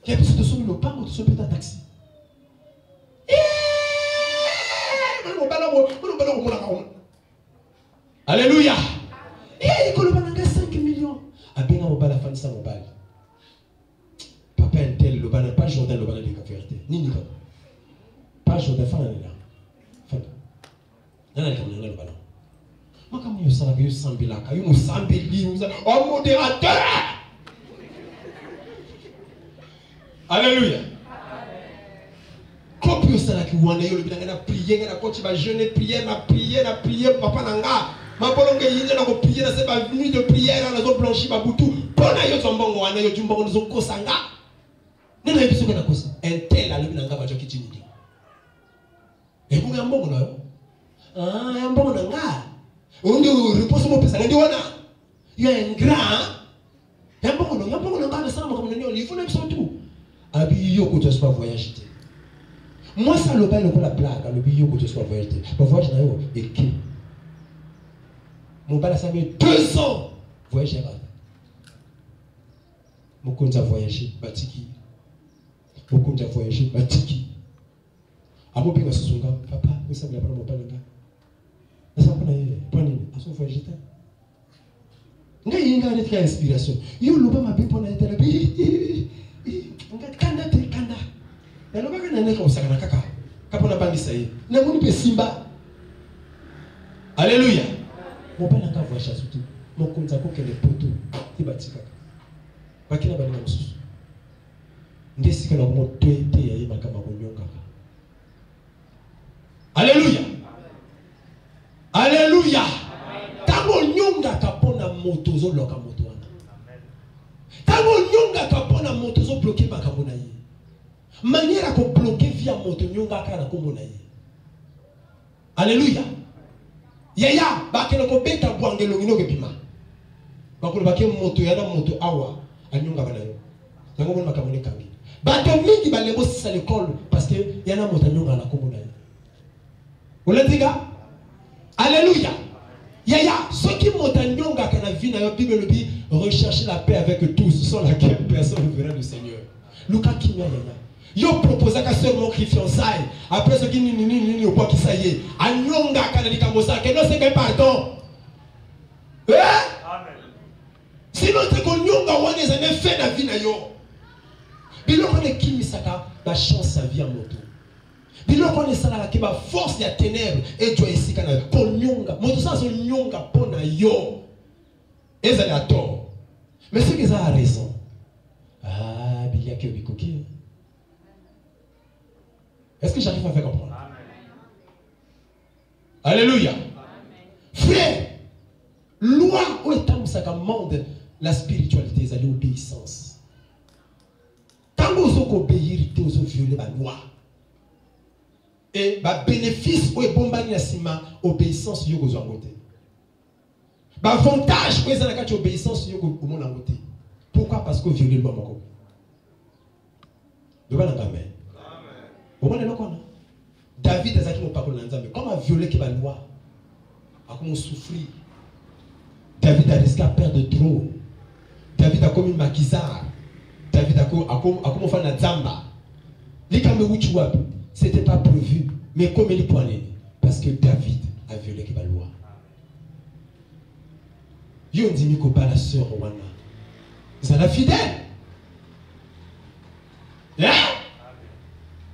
Et biso to so le pango to so peut taxi. Alléluia. Et il y a 5 millions. Abenga mobile fan sa mobile. Papa un tel le bana pas Jordan le bana de vérité. Ni pas Jordan fan là. Fan. Nana comme le bana. Moi comme yo sala yo sambila ka yo sambeli oh modérateur. Alléluia. Copie ça là qui wana yo le bina na prier na coach ba jeûner prier na prier papa nanga ma bolonge yinde na ko prier na se ba nuit de prière na zo blanchi ba butu pona yo tombongo wana yo jumbongo zo kosanga nena ebiso kana kosa entel a le bina nga ba jo kitini e ko ngambongo na yo ya mbongo nanga onde repose mo pesa ndi wana yo un grand ya mbongo nanga na sana mo comme nini il faut na biso tout abi yo ko to pas voyager. Moi, ça le bail la blague, le billet que tu sois voyagé. Le voyage n'a eu et qui mon bail ça met 2 ans voyager. Mon compte a voyagé, batiki. Mon compte a voyagé, batiki. À mon père, c'est son gars, papa, vous savez pas mon père, le gars. Ça va pas aller, à son voyage. Il y a une inspiration. Il y a une inspiration. Il y a une inspiration. Na loba kana neka usakana kaka kapona bangisa ye na muni pe simba. Alléluia. Mon père n'a voyage surtout mon konza ko kele poto tibatika bakina bali na mususu ndesika na mo twete ya yema kama kunyonga. Alléluia. Alléluia. Tango nyonga kapona moto zo loka moto wana. Tango nyonga kapona moto zo bloquer makambo na ye. Manière à bloquer via moto nyonga kana komona ye. Alléluia. Yaya bakelo ko beta bwangelo ngino ke bima. Bakolo bakem moto yana moto awa anyonga bana yo. Yango mona makamone kangi. Bato mingi balebo sisa l'école parce que yana moto nyonga na komona ye. Olendiga? Alléluia. Yaya ceux qui moto nyonga kana vie na yo Bible le dit rechercher la paix avec tous sans laquelle personne ne verra le Seigneur. Luka kimia yaya. Yo proposa ka seulement qui fiançailles après ce qui ni au quoi qui ça y est anyonga kana dikamosa que non c'est que pardon amen sinon te ko nyonga wana ezane fait na vie na yo biloko ne kimisaka ba chance sa vie en moto biloko ne sala ka ba force ya ténèbres et toi ici kana ko nyonga moto ça so nyonga pona yo ezali à tort mais c'est que ça a raison bilia ke bikoki. Est-ce que j'arrive à faire comprendre? Amen. Alléluia. Amen. Frère, loi où est un monde la spiritualité, c'est l'obéissance. Quand vous obéir, vous violer la loi. Et le bénéfice où est bombardé la obéissance, vous avez voté. L'avantage où est la obéissance, vous avez voté. Pourquoi? Parce que vous violez le loi. Vous avez voté. David a dit comme a violé la loi, a souffert. David a risqué à perdre trop. David a commis maquisard. David a commis fait la zamba. C'était pas prévu, mais comme il est parce que David a violé la loi. Yo dit que la sœur wana. C'est la fidèle. Hein?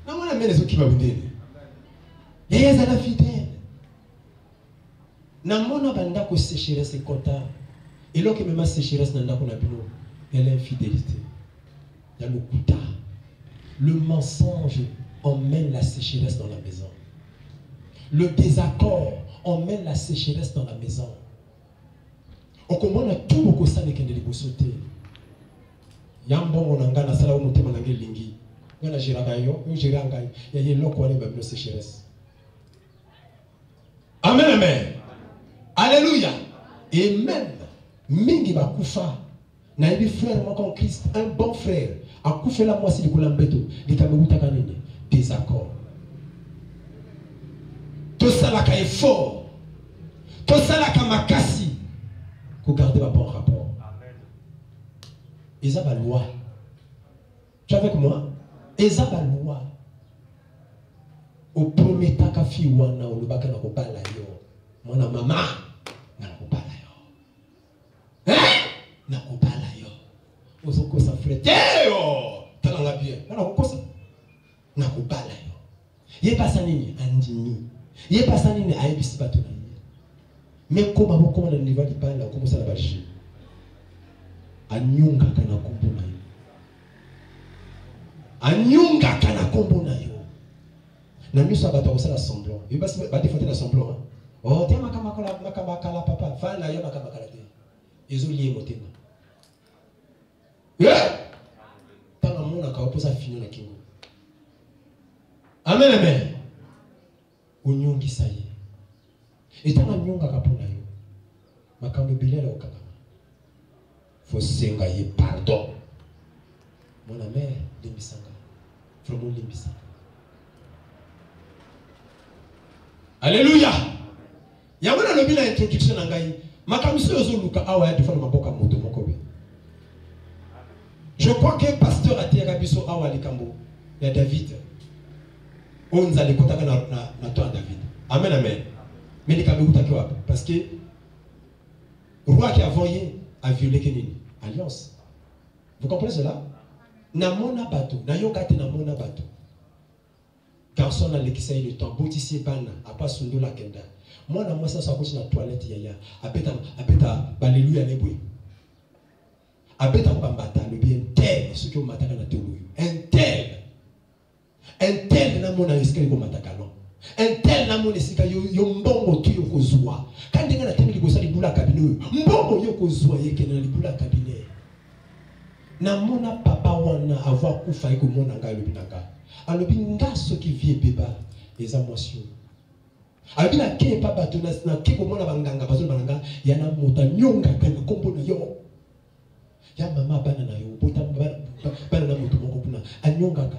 Non, on a mis les autres qui vont venir. Et ils sont fidèles. Na mona banda ko sécheresse kota. Et là que même sécheresse nanda ko na bino, il y a l'infidélité. Il y a le kuta. Le mensonge emmène la sécheresse dans la maison. Le désaccord emmène la sécheresse dans la maison. On commence à tout beaucoup ça avec des libosoté. Yambo on ngana sala on mutema nange lingi. Ngana jiranga yo, yo jiranga. Ya ye loko wale babino sécheresse. amen. Alléluia. Et même, mingi ba kufa. Na ebi frère moi en Christ, un bon frère. A kufa la moi si de kolambeto. De kamebuta kanene. Désaccord. Tout ça là est fort. Tout ça là makasi. Pour garder un bon rapport. Ils ont la loi. Tu es avec moi? Ils ont la loi. Au premier temps que fille wana au lubaka na kopala yo. Mona mama na kopala yo. Na kopala yo. Ozoko sa frère. Yo! Talanga bien. Na kokosa. Na kopala yo. Ye pasa nini andimi. Ye pasa nini aibisi bato na ye. Mais comment on a niveau de parler comme ça la vache. Anyunga kana kombo na yo. Anyunga kana kombo na yo. Na miso abato ça la semblant. Il va défaire la semblant. Oh, tiens makala papa, fa na yo makala te. Ezolié motema. Tanga mona ka oposa fino na kingo. Amen amen. Unyungi saye. Et tant nyunga ka pona yo. Makambo bilela okaka. Faut senga ye pardon. Mon mère limbisanga. Vraiment limbisanga. Alléluia. Yamona lobi na introduction na ngai. Makamiso yozo luka awa ya defana maboka moto mokobe. Je crois que pasteur Atiaka biso awa likambo ya David. Onza le kotaka na toi David. Amen amen. Mais likambo utaki wapi parce que roi qui a voyé a violé kenini alliance. Vous comprenez cela? Na mona bato, na yokate na mona bato. Garçon na lekisa ile temps botisi bana apa sundo la kenda. Moi na moi ça ça na toilette yaya. Apeta balléluia lebwe. Apeta mbata le bien tel ce que mataka na tolo. Un tel na mona esika ko mataka non. Un tel na mona esika yo mbongo tu yo kozwa. Kandi ngana temi libosa libula kabine. Mbongo yo kozwa yeke na libula kabine. Na mona papa wana avoir kufa iko mona ngai lobinanga. Alobi ngaso ki vie beba les émotions. Alobi na ke pa bato na ke ko mona banganga bazo banganga yana mota nyonga kana kombo na yo. Ya mama bana na yo bota bana na moto moko kuna anyonga ka.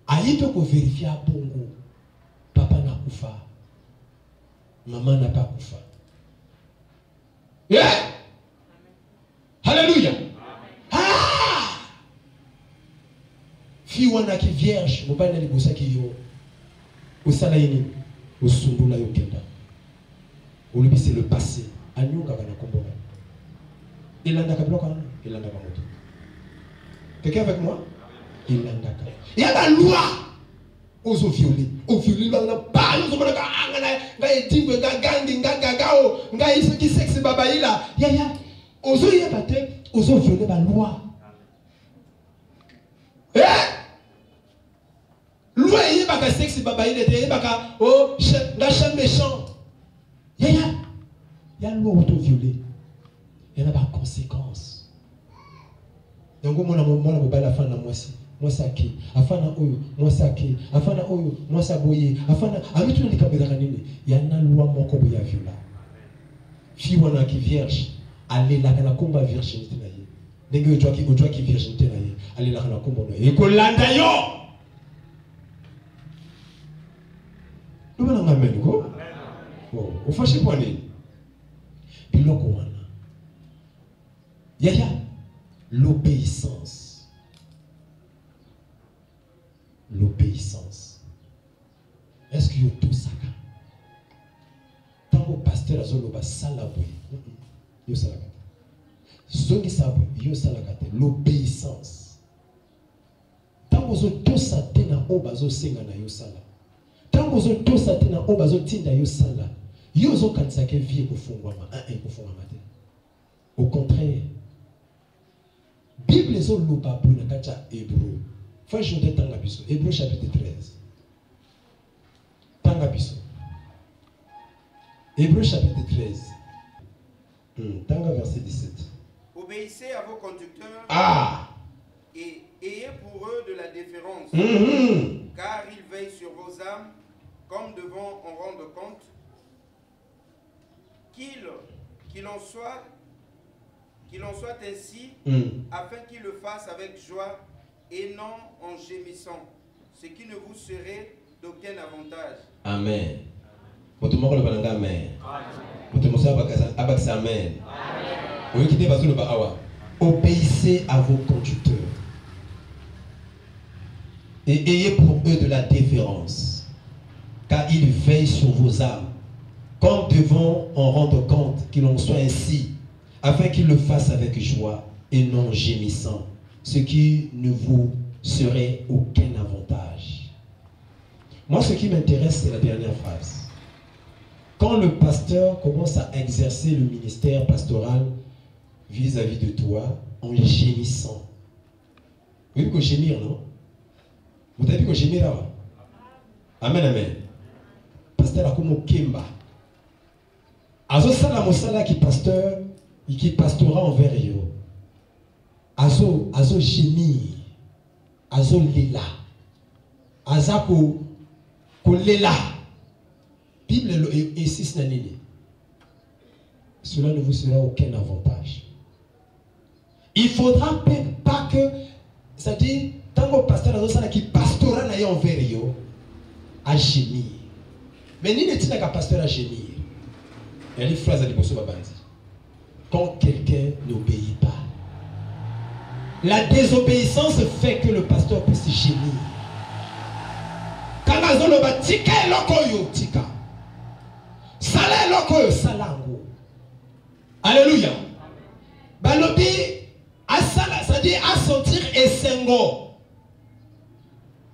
Ayipe ko vérifier bongo. Papa na kufa. Maman n'a pas kufa. Yeah! Alléluia! Fi wana ki vierge mobali na libosa ki yo osala yini osungula yo kenda olobi c'est le passé anyonga kana kombola ilanda ka bloka ilanda ka moto quelqu'un avec moi ilanda ka ya ba loi ozo violer o violer bana ba ozo mona ka ngana ngai tingwe ngandi ngagao ngai ce qui sexe baba ila ya ozo yebate ozo violer ba loi loi est pas sexe baba il était pas oh la chambre méchant y a loi auto violé il y a pas conséquences donc mon mobile fin na moi ça qui afana oyo moi ça qui afana oyo moi ça boyer afana ami tout les kabeza nini y a na loi moko boya viola fi wana qui vierge aller la kana komba virginité na ye ndenge ojo ki virginité na ye aller la kana komba na ye ko landa yo. Amen. Oh, au fâché pour aller. Biloko wana. Yaya, l'obéissance. L'obéissance. Est-ce qu'il y a tout ça? Tant que pasteur a zolo ba salabwe. Yo salakate. Zongi sabwe, yo salakate. L'obéissance. Tant que zo to sa tena oba zo senga na yo sala. Tant que vous tous ça tena oba zo tinda yo sala yo zo kanisa ke vie ko fungwa ma kufungwa mate. Au contraire Bible zo lupa buna kacha Hébreu faut je te tanga biso Hébreu chapitre 13 tanga biso Hébreu chapitre 13 tanga verset 17. Obéissez à vos conducteurs et ayez pour eux de la déférence car ils veillent sur vos âmes comme devant en rendre compte. qu'il en soit ainsi, afin qu'il le fasse avec joie et non en gémissant, ce qui ne vous serait d'aucun avantage. Amen. Obéissez à vos conducteurs et ayez pour eux de la déférence, car ils veillent sur vos âmes, comme devant en rendre compte qu'il en soit ainsi, afin qu'ils le fassent avec joie et non gémissant, ce qui ne vous serait aucun avantage. Moi, ce qui m'intéresse, c'est la dernière phrase. Quand le pasteur commence à exercer le ministère pastoral vis-à-vis de toi en gémissant. Vous avez vu que gémir, non? Vous avez vu que gémir là? Amen, amen. Pasteur a comme Kemba. Azo sala mosala qui pasteur, qui pastora envers yo. Azo gémir. Azo lela. Azako ko lela. Bible et 6 nanini. Cela ne vous sera aucun avantage. Il faudra pas que, c'est-à-dire, tant que le pasteur qui pastora envers yo, à gémir. Mais ni n'est-il qu'un pasteur à gémir. Il y a une phrase à l'époque babandi. Quand quelqu'un n'obéit pas, la désobéissance fait que le pasteur puisse gémir. Quand on va tika lokoyo tika, sala lokoyo salango. Alléluia. Balobi asala, c'est-à-dire à sentir esengo.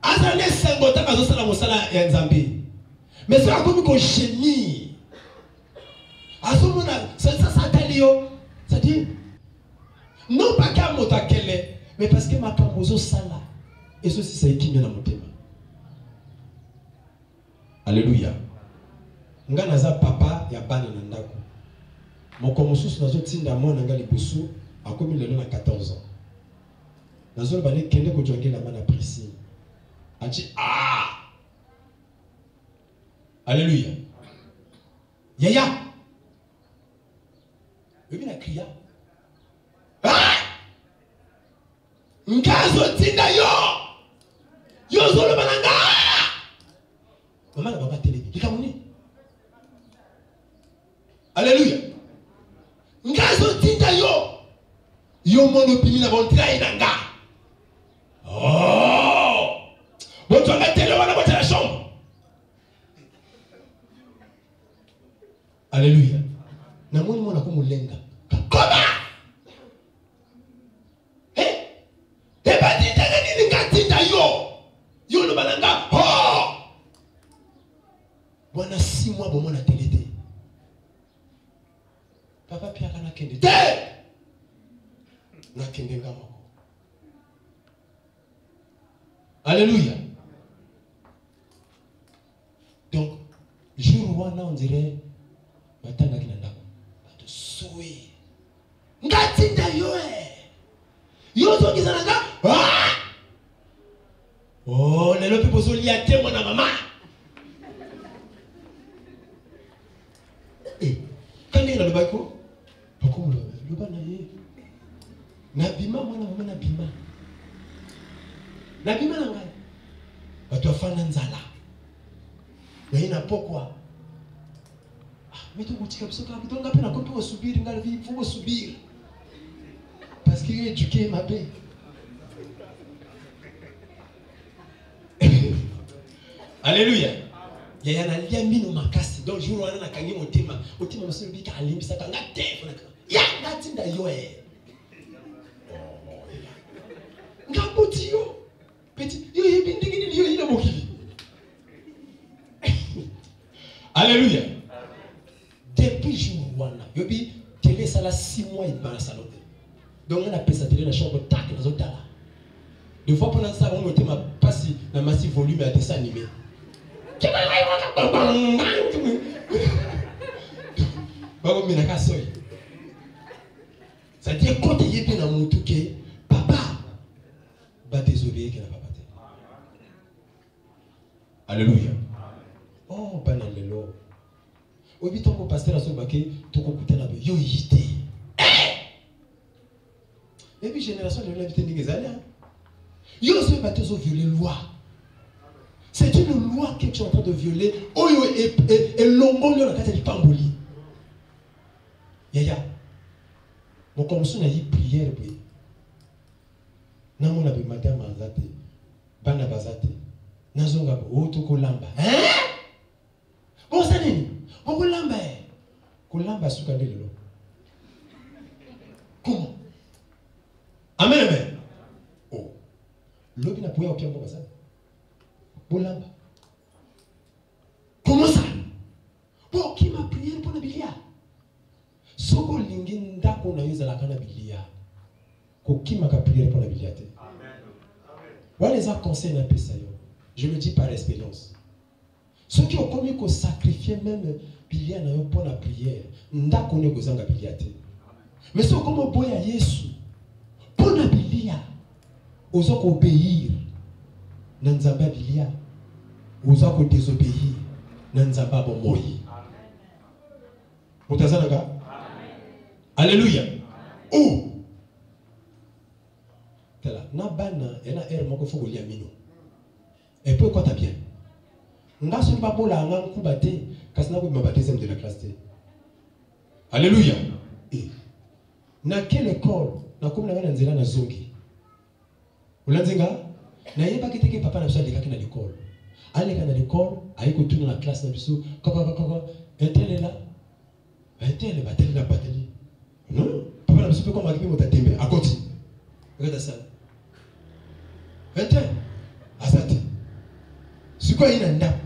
Asala esengo takazo sala mosala ya Nzambe. Mais c'est comme qu'on gémit. Asomona ça talio, c'est-à-dire non pas qu'à motakele, mais parce que ma kambozo sala. Et ceci ça équime dans mon thème. Alléluia. Nga naza papa ya bana na ndako. Moko mosusu nazo tinda mwana nga liboso akomi lelo na 14 ans. Nazo bane kende ko jongela mana Priscille. Ati Alléluia. Yaya. Wewe na kriya. Nkazo tinda yo. Yo zolo bananga. Mama na baba télé. Ikamuni. Alléluia. Ngazo tinda yo. Yo mono pimi na bon trai nanga. Oh. Bon tu vas télé wana bote la chambre. Alléluia. Na moni mona ko mulenga. Koba. Ba tinda nini ngatinda yo. Yo no bananga. Oh. Bwana 6 mois bon mona télé. Papa Pierre na kende. Na kende ngamo. Alléluia. Donc, jour où on dirait batanga kinanda. Bato soué. Ngatinda yo Yo zo kizananga. Oh, lelo pe bozo liate mona mama. Quand il y a le baiko, pourquoi le banaye? Nabima, moi, nabima. Nabima, nangai. Tu as fait un nzala. Mais il n'a pas quoi. Mais tu as dit que tu as subir, il faut subir. Parce qu'il est éduqué, ma paix. Alléluia. Il y a un lien mino makasi donc jour wana na kangi motima mosolo bika alimbisa kanga te ya ngatinda yo ngapoti yo petit yo yebindigi yo ina mokili. Alléluia. Depuis jour wana yobi télé sala 6 mois il dans salon donc on a pesa télé na chambre tac na zotala deux fois pendant ça on motima passi na massif volume à dessin animé. C'est-à-dire quand il y a dans mon tout que papa va désobéir que la papa. Alléluia. Oh, banalelo. Obi ton pasteur à son baquet, tout écouter la yo yité. Et puis génération de l'invité n'ingézali. Yo se battre sur violer loi. C'est une loi que tu es en train de violer. Oyo et longo le la carte du pamboli. Yaya. Bon comme ça on a dit prière puis. Namona be madame azate. Bana bazate. Nazonga oto kolamba. Hein? Bon ça nini? Bon kolamba. Kolamba suka lelo. Comment? Amen amen. Oh. L'homme n'a pas au pied pour ça. Bolamba. Comment ça? Bon, qui m'a prié pour la bilia? Soko lingin ndako na yuza la kana bilia. Ko qui m'a prié pour la bilia te? Amen. Voilà les conseils n'a pas ça yo. Je le dis par expérience. Ceux qui ont commis qu'on sacrifier même bilia na yo pour la prière, ndako ne gozanga bilia te. Mais ceux comme boya Yesu pour la bilia, aux autres obéir. Nanzamba bilia uza ko désobéir nanzamba bomoyi mutazanaga alléluia ou tela na bana ena moko foko lia mino et puis quoi ta bien nga so ba bola nga nkubate kasi na ko ba deuxième de la classe T alléluia et na quelle école na comme na nzela na zongi ulanzenga na yeba kiteke papa na biso alekaki na l'école aleka na l'école ayiko tuna na classe na biso kaka etele la etele bateli na bateli non papa na biso pe comme akipi motatembe akoti regarde ça etele asati siko ina nda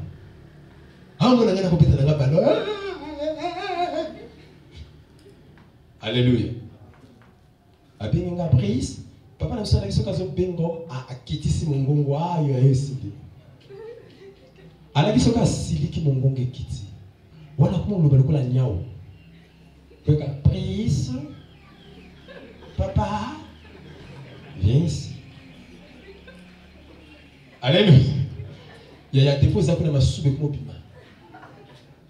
hango na ngana ko peta na balo alléluia abinga praise papa na sala kiso kazo bengo a kitisi mongongo ayo ayesili ala kiso ka siliki mongongo ekiti wana kuma lobelo kola nyao peka prise papa viens ici alléluia ya déposer kuna masube kuma bima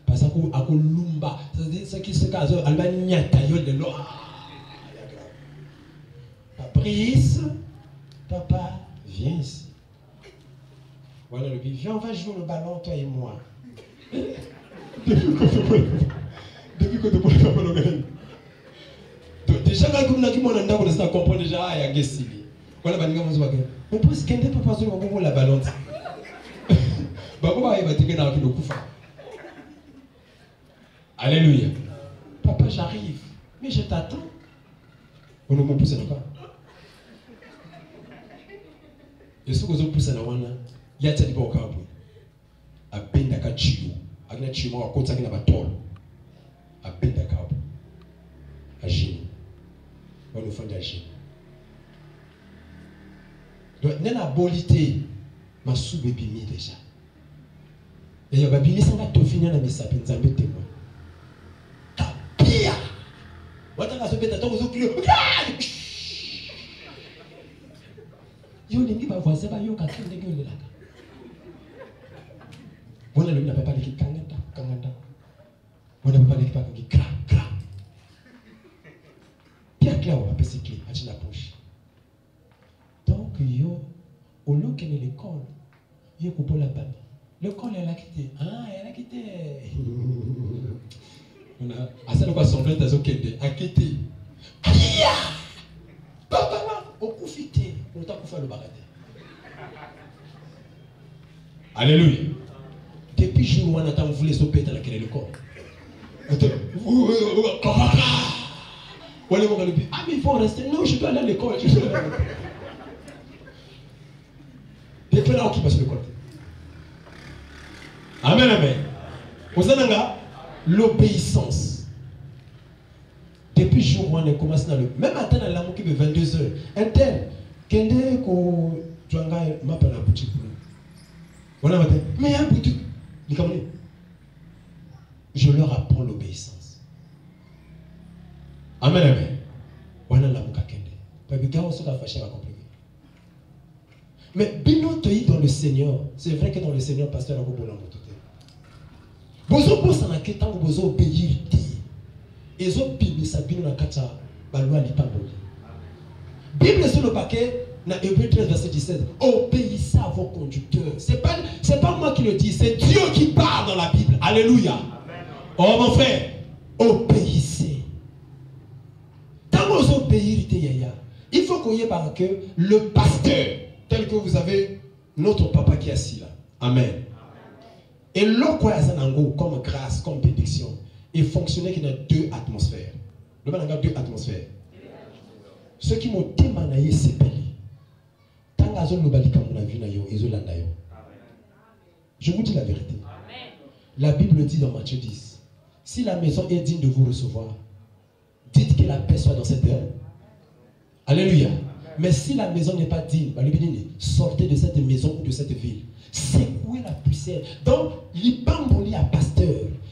parce que akolumba ça qui se kazo alba nyata yo de lo Prise, papa, viens ici. Voilà le but. Viens, on va jouer le ballon, toi et moi. Depuis que tu peux le faire, on va déjà, quand on a dit qu'on a compris déjà, il y a des signes. Voilà, mais pour ce qu'elle ne peut pas jouer, on va la ballon. Alléluia. Papa, j'arrive. Mais je t'attends. On ne me pousse pas. Et ce que vous poussez dans wana, il y a des gens qui ont a benda ka chiu, a gna chiu ma ko tsaki na batol. A benda ka a jini. On nous fait d'agir. Donc nena bolité ma sous bébé mi déjà. Et il y a babini sanga to finir na misapi nzambe témoin. Kapia. Wata ka so beta to zo krio. Yo lingi ba voisin ba yo ka kende ngele la. Bona le na papa le kanganda. Bona papa le papa ki kra. Pierre Claude a passé clé à la poche. Donc yo au lieu qu'elle est l'école, yo coupe la bande. L'école elle a quitté. Ah, elle a quitté. On a assez de quoi sembler dans okende, a quitté. Pia! Papa là, au confité. On t'a fait le baradé. Alléluia. Depuis jour où on a voulu se péter dans le corps. Ah mais il faut rester. Non, je dois aller à l'école. Depuis là, on qui passe le côté. Amen, amen. Vous savez, l'obéissance. Depuis jour où on a commencé dans le... Même à temps, dans l'amour qui est 22h. Un tel, kende ko tuanga mapa na boutique. Voilà matin. Mais il y a un boutique. Je leur apprends l'obéissance. Amen, amen. Voilà l'amour kende. Parce que gars on se fâché à compliquer. Mais bino toi dans le Seigneur, c'est vrai que dans le Seigneur pasteur a beaucoup l'amour tout. Bozo bosa na ke tango bozo obéir te. Ezo bimisa bino na kata balwa lipamboli. Bible sur le paquet, dans Hébreux 13, verset 17, obéissez à vos conducteurs. C'est pas moi qui le dis, c'est Dieu qui parle dans la Bible. Alléluia. Amen. Oh mon frère, obéissez. Tant que vous obéissez, il faut qu'on y ait par que le pasteur, tel que vous avez notre papa qui est assis là. Amen. Amen. Et l'eau comme grâce, comme bénédiction, il fonctionnait qu'il y a deux atmosphères. Le a deux atmosphères. Ceux qui m'ont témoigné, c'est belé. Tant que vous avez vu, je vous dis la vérité. La Bible dit dans Matthieu 10, si la maison est digne de vous recevoir, dites que la paix soit dans cette heure. Alléluia. Mais si la maison n'est pas digne, sortez de cette maison ou de cette ville. Secouez la poussière. Donc, l'ipamboli à pasteur.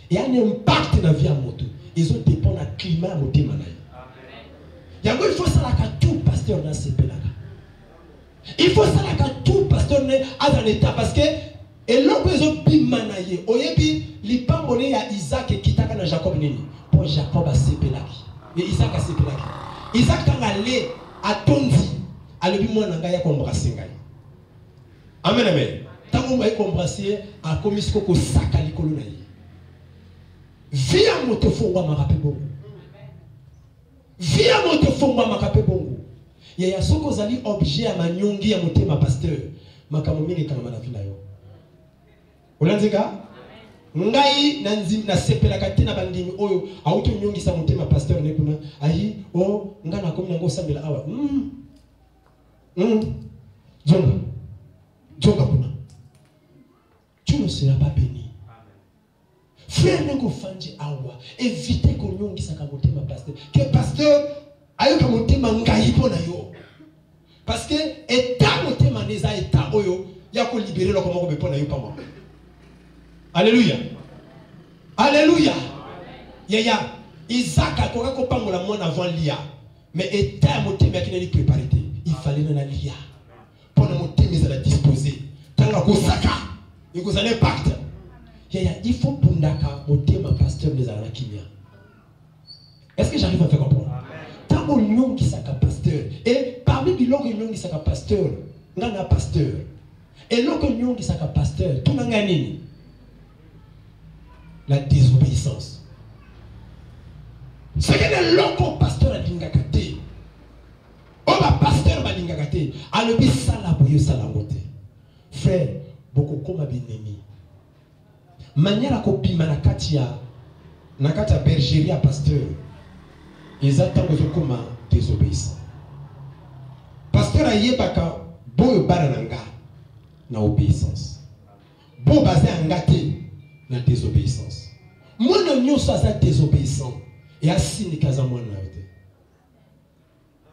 Et un impact dans la vie à moto. Ils ont dépend du climat à moto. Il faut ça là tout pasteur dans ce pays là. Il faut ça là tout pasteur dans un état parce que et là ils ont bimanaye. Oyebi l'ipamboli à Isaac et kitaka na Jacob nini. Pour Jacob à ce pays là. Et Isaac à ce pays là. Isaac quand allé à Tondi, à le bimon nanga ya kombrasser ngai. Amen amen. Tant qu'on va kombrasser à komisko ko saka likolo na ye. Via moto fongwa marape bongo. Via moto fongwa marape bongo. Ya soko zali objet ya manyongi ya motema pasteur. Makambo mingi kama na vida yo. Ulanzika? Ngai na sepela katina bandimi oyo auto nyongi sa motema pasteur ne kuna ayi o ngana komi nango sambela awa. Jonga kuna. Tu ne seras pas béni. Frère nengo fanji awa évitez ko nyongi sa motema pasteur. Que pasteur ayo ka motema ngai pona yo. Parce que état motema neza état oyo ya ko libérer lo komoko be pona yo pamba. Alléluia. Alléluia. Yaya Isaac a koka ko pangola mona avant Lia. Mais état motema qui n'est préparé. Il fallait na Lia. Pona motema za la disposer. Tanga ko saka. Il ko za impact. Il faut pundaka motema pasteur des Arakimia. Est-ce que j'arrive à faire comprendre? Tant qu'on nom qui s'appelle pasteur. Et parmi les gens qui s'appellent pasteur, on a un pasteur. Et l'autre nom qui s'appelle pasteur, tout le monde a la désobéissance. Ce qui est l'autre pasteur à l'ingakate. On va pasteur à l'ingakate. Alors, il ça la boye, ça la moté. Frère, beaucoup comme abinemi. Manière à copier manakatia nakata bergerie à pasteur ils attendent comme désobéissant pasteur a yebaka boyo barananga na obéissance bo basé ngate na désobéissance moi non nyoso sa désobéissant et asini kaza mwana na yote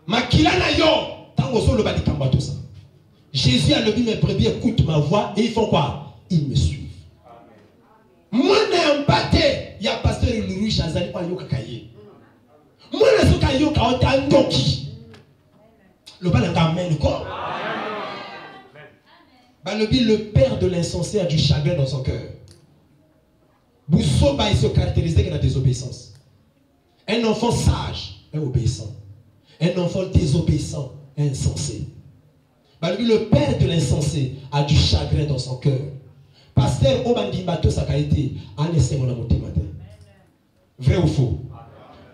makila na yo tango solo ba likamba tout ça Jésus a levé mes brebis écoute ma voix et ils font quoi? Ils me suivent. Moi n'ai pas il y a pasteur Louis Chazali pas yoka kaye. Moi ne suis pas yoka otandoki. Le bal amen quoi. Le père de l'insensé a du chagrin dans son cœur. Boussoba il se caractérise par la désobéissance. Un enfant sage est obéissant. Un enfant désobéissant est insensé. Le père de l'insensé a du chagrin dans son cœur. Pasteur Obandimbato Sakaïté, Anesse Monamotemate. Vrai ou faux?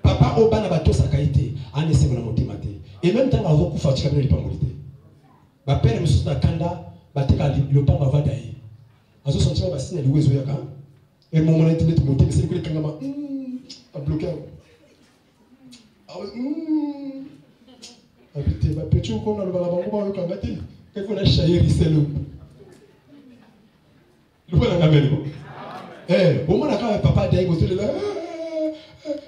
Papa Obanabato Sakaïté, Anesse Monamotemate. Et même temps, avant qu'on fasse du cabinet de pangolité. Ma père me soutient à Kanda, le pan va d'ailleurs. À ce sentiment, ma signe est loué Zoyaka. Et mon moment internet monté, mais c'est que les Kangama a bloqué. Ah oui, habité, ma petit ou comme dans le balabango, on a Kangate. Qu'est-ce qu'on a chaillé, c'est le. Le bon amen. Eh, au moins quand papa dit que tu là,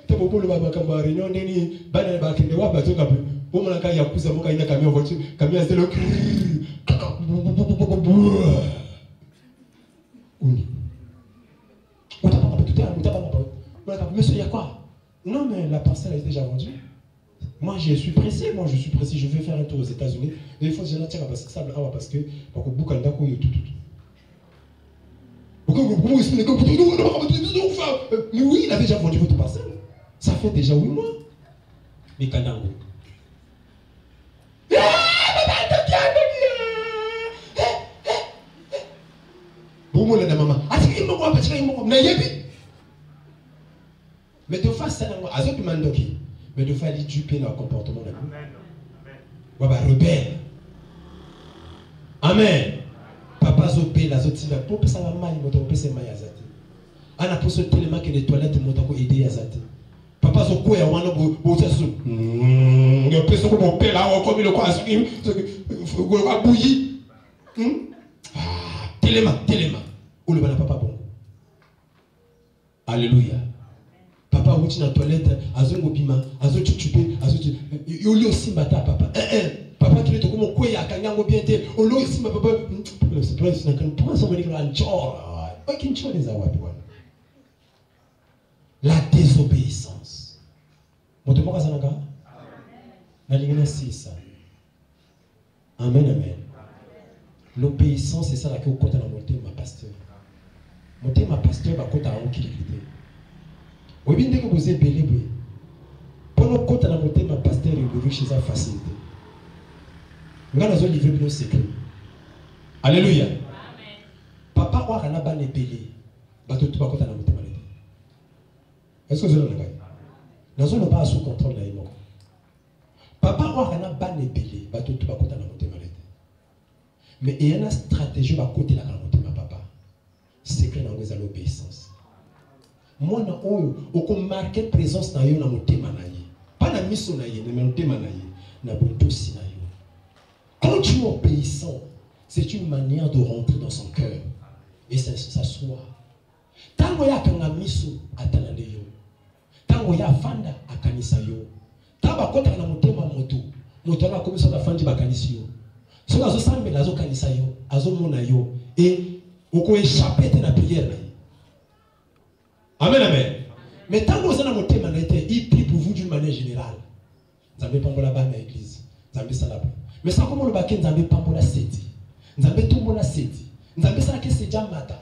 tu peux pas le baba comme réunion neni, bana ba kende wa bato kapu. Au moins quand il y a poussé mon quand il y a camion voiture, camion c'est le monsieur, il y a quoi? Non mais la parcelle a été déjà vendue. Moi je suis pressé, je vais faire un tour aux États-Unis. Mais il faut que je la tire parce que ça parce que Bukanda ko tout. Mais oui, il avait déjà vendu votre parcelle. Ça fait déjà 8 mois. Mais Kanango. Mais de face, ça n'a pas de mandoki. Mais de face, il dupe dans le comportement de l'homme. Rebelle. Amen. Papa zopé la zotina pour que ça va mal, il m'a fait mal azati. Ana pour ce tellement que les toilettes m'ont aidé azati. Papa zoko ya wana bo ça so. Le peso ko mon père là comme le quoi go va bouillir. Ah, tellement. Ou le bana papa bon. Alléluia. Papa outi na toilette azongo bima azochuchupe yoli aussi mata papa. Papa qui est comme quoi ya kanyango bien te olo aussi ma papa le surprise na kan pas so venir en chor. Aucune chose les awa bwana. La désobéissance. Moto moka sanaka? Na lingana c'est ça. Amen. L'obéissance c'est ça la que au côté na monter ma pasteur. Monter ma pasteur ba kota en kilité. Oui bien que vous êtes belé. Pour le côté na monter ma pasteur il chez sa facilité. Nous allons livrer nos secrets. Alléluia. Amen. Papa wa kana ba nebele. Ba to tuba kota na monter malade. Est-ce que vous avez regardé? Nous n'avons pas sous contrôle là. Papa wa kana ba nebele. Ba to tuba kota na monter malade. Mais il y a une stratégie à côté de la monter ma papa. Secret dans l'obéissance. Moi na oyo oko marquer présence na yo na motema na ye. Pas na miso na ye, na motema na ye, na botosi na yo. Quand tu es obéissant, c'est une manière de rentrer dans son cœur et s'asseoir. Tango ya kanga miso atalande yo. Tango ya fanda akanisa yo. Taba kota na motema moto. Moto na komisa na fandi bakanisi yo. So azo sambe azo kanisa yo, azo mona yo et oko échapper na prière na ye. Amen. Mais tant que vous avez monté ma lettre, il prie pour vous d'une manière générale. Vous n'avez pas la banne à l'église. Vous avez ça là. Mais ça comme le baquet, vous n'avez pas la seti. Vous avez tout la seti. Vous avez ça que c'est déjà matin.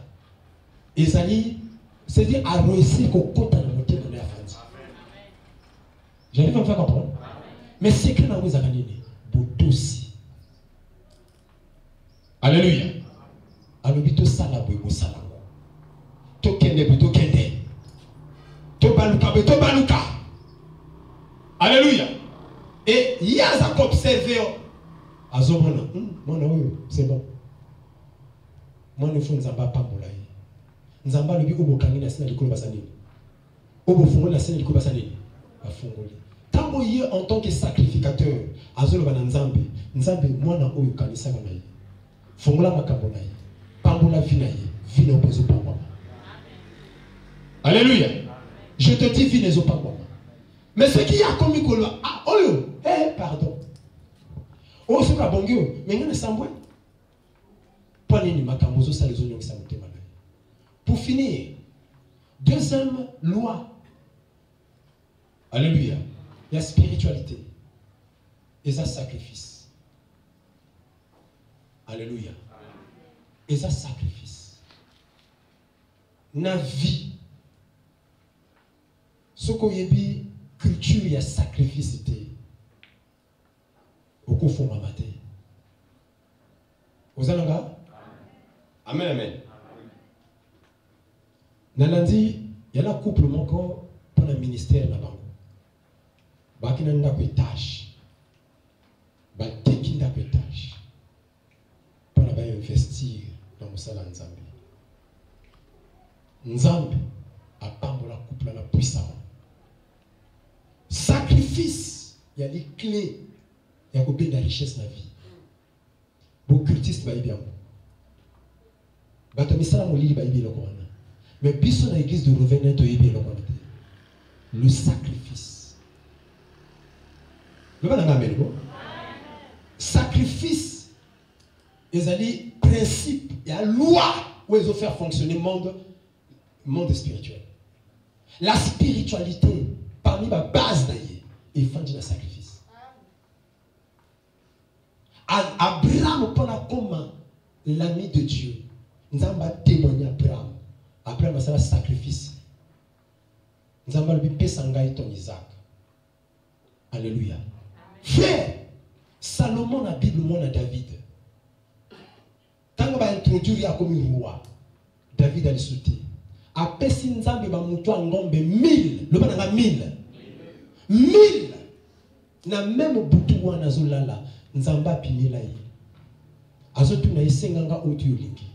Et ça dit, c'est dire à réussir qu'au compte à la montée de la France. J'arrive à me faire comprendre. Mais c'est que nous avons gagné. Botosi. Alléluia. Alors, bito salabo et salabo. Tokende bito kende. Tobaluka. Alléluia. Et il y a ça qu'observer. Azomona. C'est bon. Moi, ne faut nzamba pas moulaye. Nzamba le bi obo kangina sina likolo basani. Obo fongo la sina likolo basani. Afongoli. Tant que en tant que sacrificateur, azolo bana nzambe. Nzambe moi na oyo kanisa bana yi. Fongola makambo na yi. Pambola vina yi. Vina obezo pambo. Alléluia. Je te dis, vie pas moi. Mais ce qui a commis que là, pardon. Oh, c'est pas bon, mais il y a un sambouin. Pour finir, deuxième loi. Alléluia. Il y a spiritualité. Et ça, sacrifice. Alléluia. Et ça, sacrifice. Na vie. Ce qu'on y a dit, culture, il y a sacrifice. Au coup, il faut m'amater. Vous allez là? Amen. Nanandi, il y a un couple encore pour le ministère là-bas. Il y a une tâche. Il y a une tâche. Pour investir dans le salaire de Nzambi. Nzambi a pas la couple là puissamment. Sacrifice, il y a les clés, il y a de la richesse de la vie. Beaucoup cultistes va y bien. Mais puis dans l'église de revenir le sacrifice. Sacrifice, ils ont dit principe, il y a loi où ils ont fait fonctionner le monde spirituel. La spiritualité, parmi ma base il faut du sacrifice. Abraham, comme l'ami de Dieu, nous avons témoigné Abraham. Après, il y a un sacrifice. Nous avons le pesa ngai ton Isaac. Alléluia. Frère, Salomon a Bible, moi, David. Quand on va introduire comme roi, David a le soutien. Après, si nous avons 1000, le bananga 1000. 1000. Na même butu wana zolala, nzamba pimela yi. Azotu na isenganga otu yolingi.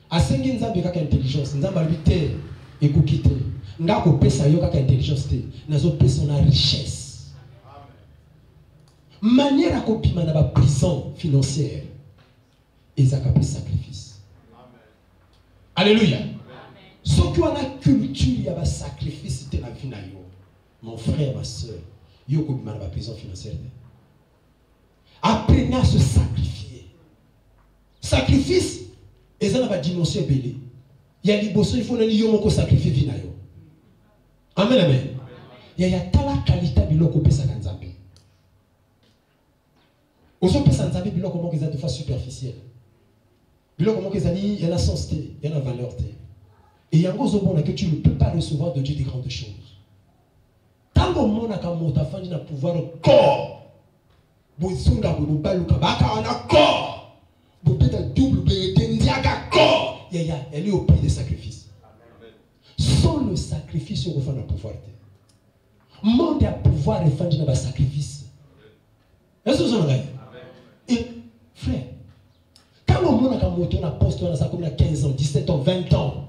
Asengi nzambe kaka intelligence, nzamba lubite ekukite. Ngako pesa yo kaka intelligence te, nazo pesa na richesse. Manière à kopima na ba prison financière. Ezaka pe sacrifice. Alléluia. Ce qui a la culture, il y a un sacrifice de la vie. Mon frère, ma soeur, il y a une prison financière. Apprenez à se sacrifier. Sacrifice, et ça n'a pas dimension belée. Il y a des bosses, il faut que sacrifier vie. Amen, amen. Il y a la qualité de l'eau que ça a nzambe. Aux autres, ça nzambe, il y a comment ils ont de façon superficielle. Il y a comment ils ont il y a la sens, il y a la valeur. Et il y a un gros monde que tu ne peux pas recevoir de Dieu des grandes choses. Tant que mon a un pouvoir corps, bozunga bobaluka baka on a corps, peut-être double bendiaga corps. Elle est au prix des sacrifices. Sans le sacrifice, on va faire un pouvoir. Monde a pouvoir et faire un sacrifice. Est-ce que vous en avez? Et frère, quand on monde a monté un poste, on a comme 15 ans, 17 ans, 20 ans.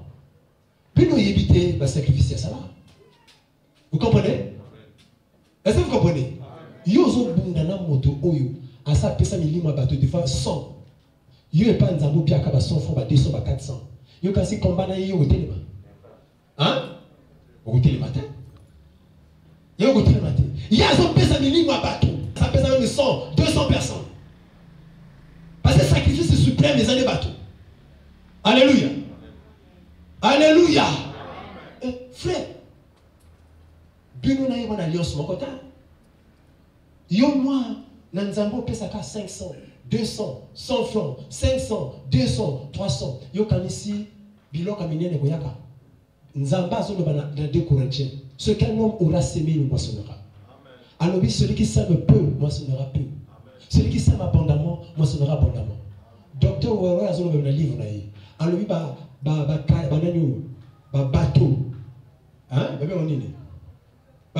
Puis nous éviter le sacrifice à ça là. Vous comprenez? Est-ce que vous comprenez? Yozo bundana moto oyo asa pesa milima bato de fois 100. Yo epa nzambo biaka ba 100 francs ba 200 ba 400. Yo kasi combat na yo hotelema. Hein? Au hôtel matin. Yo hôtel matin. Yazo pesa milima bato. Ça pesa même 100, 200 personnes. Parce que le sacrifice suprême les années bateaux. Alléluia. Alléluia. Frère, Bino na yon alliance mon côté. Yo moi, nanzambo pesaka 500, 200, 100 francs, 500, 200, 300. Yo kanisi biloka minene koyaka. Nzamba zo na 2 Corinthiens. Ce qu'un homme aura sémé, il moissonnera. Alors celui qui sème peu, moissonnera peu. Celui qui sème abondamment, moissonnera abondamment. Docteur Ouaoué a zo na livre na yi. Alors bateau, hein, bébé on est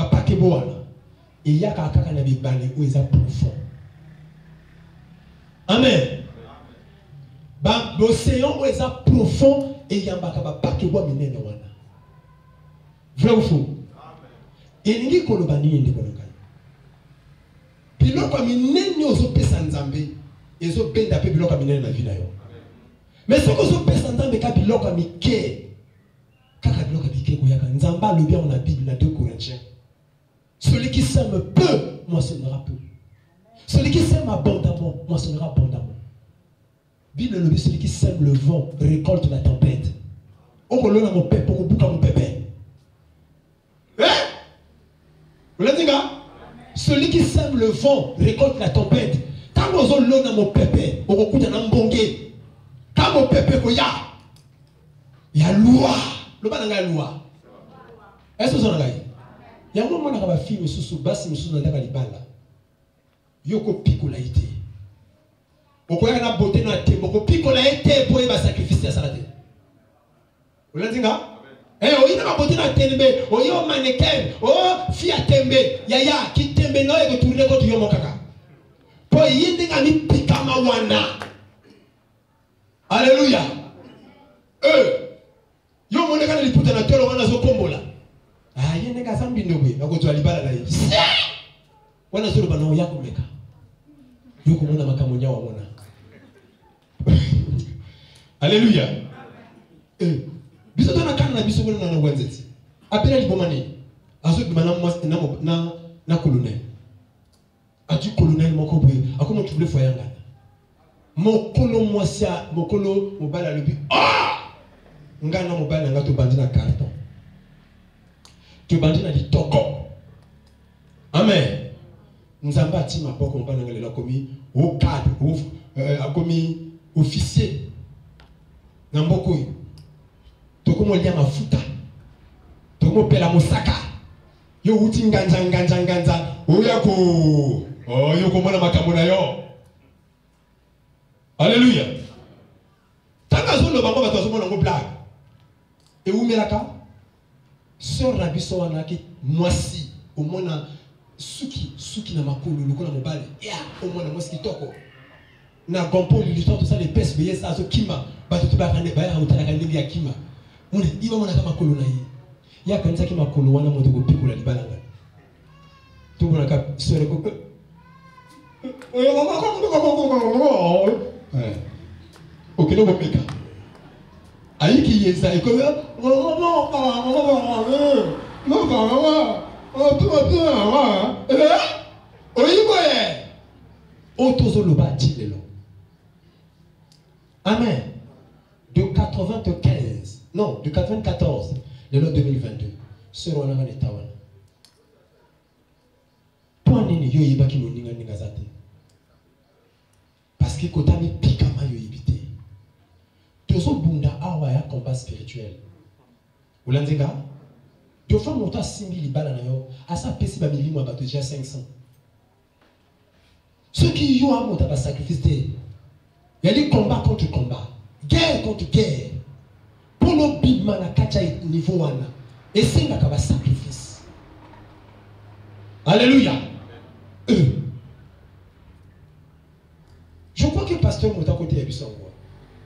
paquet et il y a quelqu'un qui a des balais où ils ont profond. Amen. L'océan où ils ont profond et il y a un paquet bois minene wana. Vrai ou faux? Et ningi kolobani yende kolonga. Biloko minene ozo pesa nzambe, ezo benda pe biloko minene na vie na yo. Mais ce que vous pensez dans le cas de l'homme américain, Nzamba le bien on a Bible dans 2 Corinthiens. Celui qui sème peu, moissonnera peu. Celui qui sème abondamment, moissonnera abondamment. Bible le dit celui qui sème le vent récolte la tempête. On va l'on mon père pour bouca mon pépé. Hein? Vous l'avez dit là? Celui qui sème le vent récolte la tempête. Quand vous avez l'on mon pépé, on va couper un mbongé. Quand mon pépé koya, il y a loi. Le bas n'a loi. Est-ce que vous en avez? Il y a un moment où on a fait une sous basse, une sous dans la libala. Yoko pico la été. Pourquoi il y a une beauté dans la tête? Pourquoi pico la été pour y sacrifier à ça la tête? Vous l'avez dit là? Eh, oh, il y a une beauté dans la tête, mais oh, il y a un mannequin, oh, fille à tembe, yaya, qui tembe, non, et retourner contre yo mon kaka. Pour y a une pikama wana. Alléluia. Yo mon gars li puta na tolo wana zo kombola. Ah yene ka zambi ndogwe akoto alibala na hivi. Wana zolo bana yako meka. Yo kumona makamonya wa mona. Alléluia. Biso tona kana na biso bona na ngwanzeti. Apela libomani. Azo bimana na colonel. Atu colonel moko bwe akoma tubule foyanga. Mokolo mwasia mokolo mobala lobi ah ngana mobala ngato bandi na carton to bandi na litoko. Amen. Nzamba ti maboko mobala ngela komi au cadre akomi officier na mboko Tokomo lia mafuta. Tokomo pela mosaka. Yo uti nganja. Oyako. Oh, yo komona makambo na yo. Alléluia. Tanga zo lo bango bato zo mona ngo blague. Et où melaka? Sœur Rabiso wana ki mwasi omona suki na makolo lokola mobale. Ya, omona mwasi kitoko. Na gompo l'histoire tout ça les pes beye ça zo kima. Bato to ba kande ba ya utala kande ya kima. Mune iba mona kama makolo na ye. Ya kanisa ki makolo wana moto ko pikula libalanga. Tout mona ka sœur ko. Ok, non, mais Aïki Yesa et comme Amen. De 95, non, de 94, le lot 2022, ce roi n'a pas été tawana. Toi, nini yo yiba ki moninga ninga zate. Parce que quand on est pikama yo yibite. Tozo bunda awa ya combat spirituel. Ulanzinga? Tu fais monter 5000 libala na yo, asa pesi ba milimo ba déjà 500. Ceux qui y ont monté ba sacrifice, il y a des combats contre combat, guerre contre guerre. Pour le bigman na kacha niveau 1, et c'est là ba sacrifice. Alléluia. Je crois que le pasteur Mota côté Ebisson.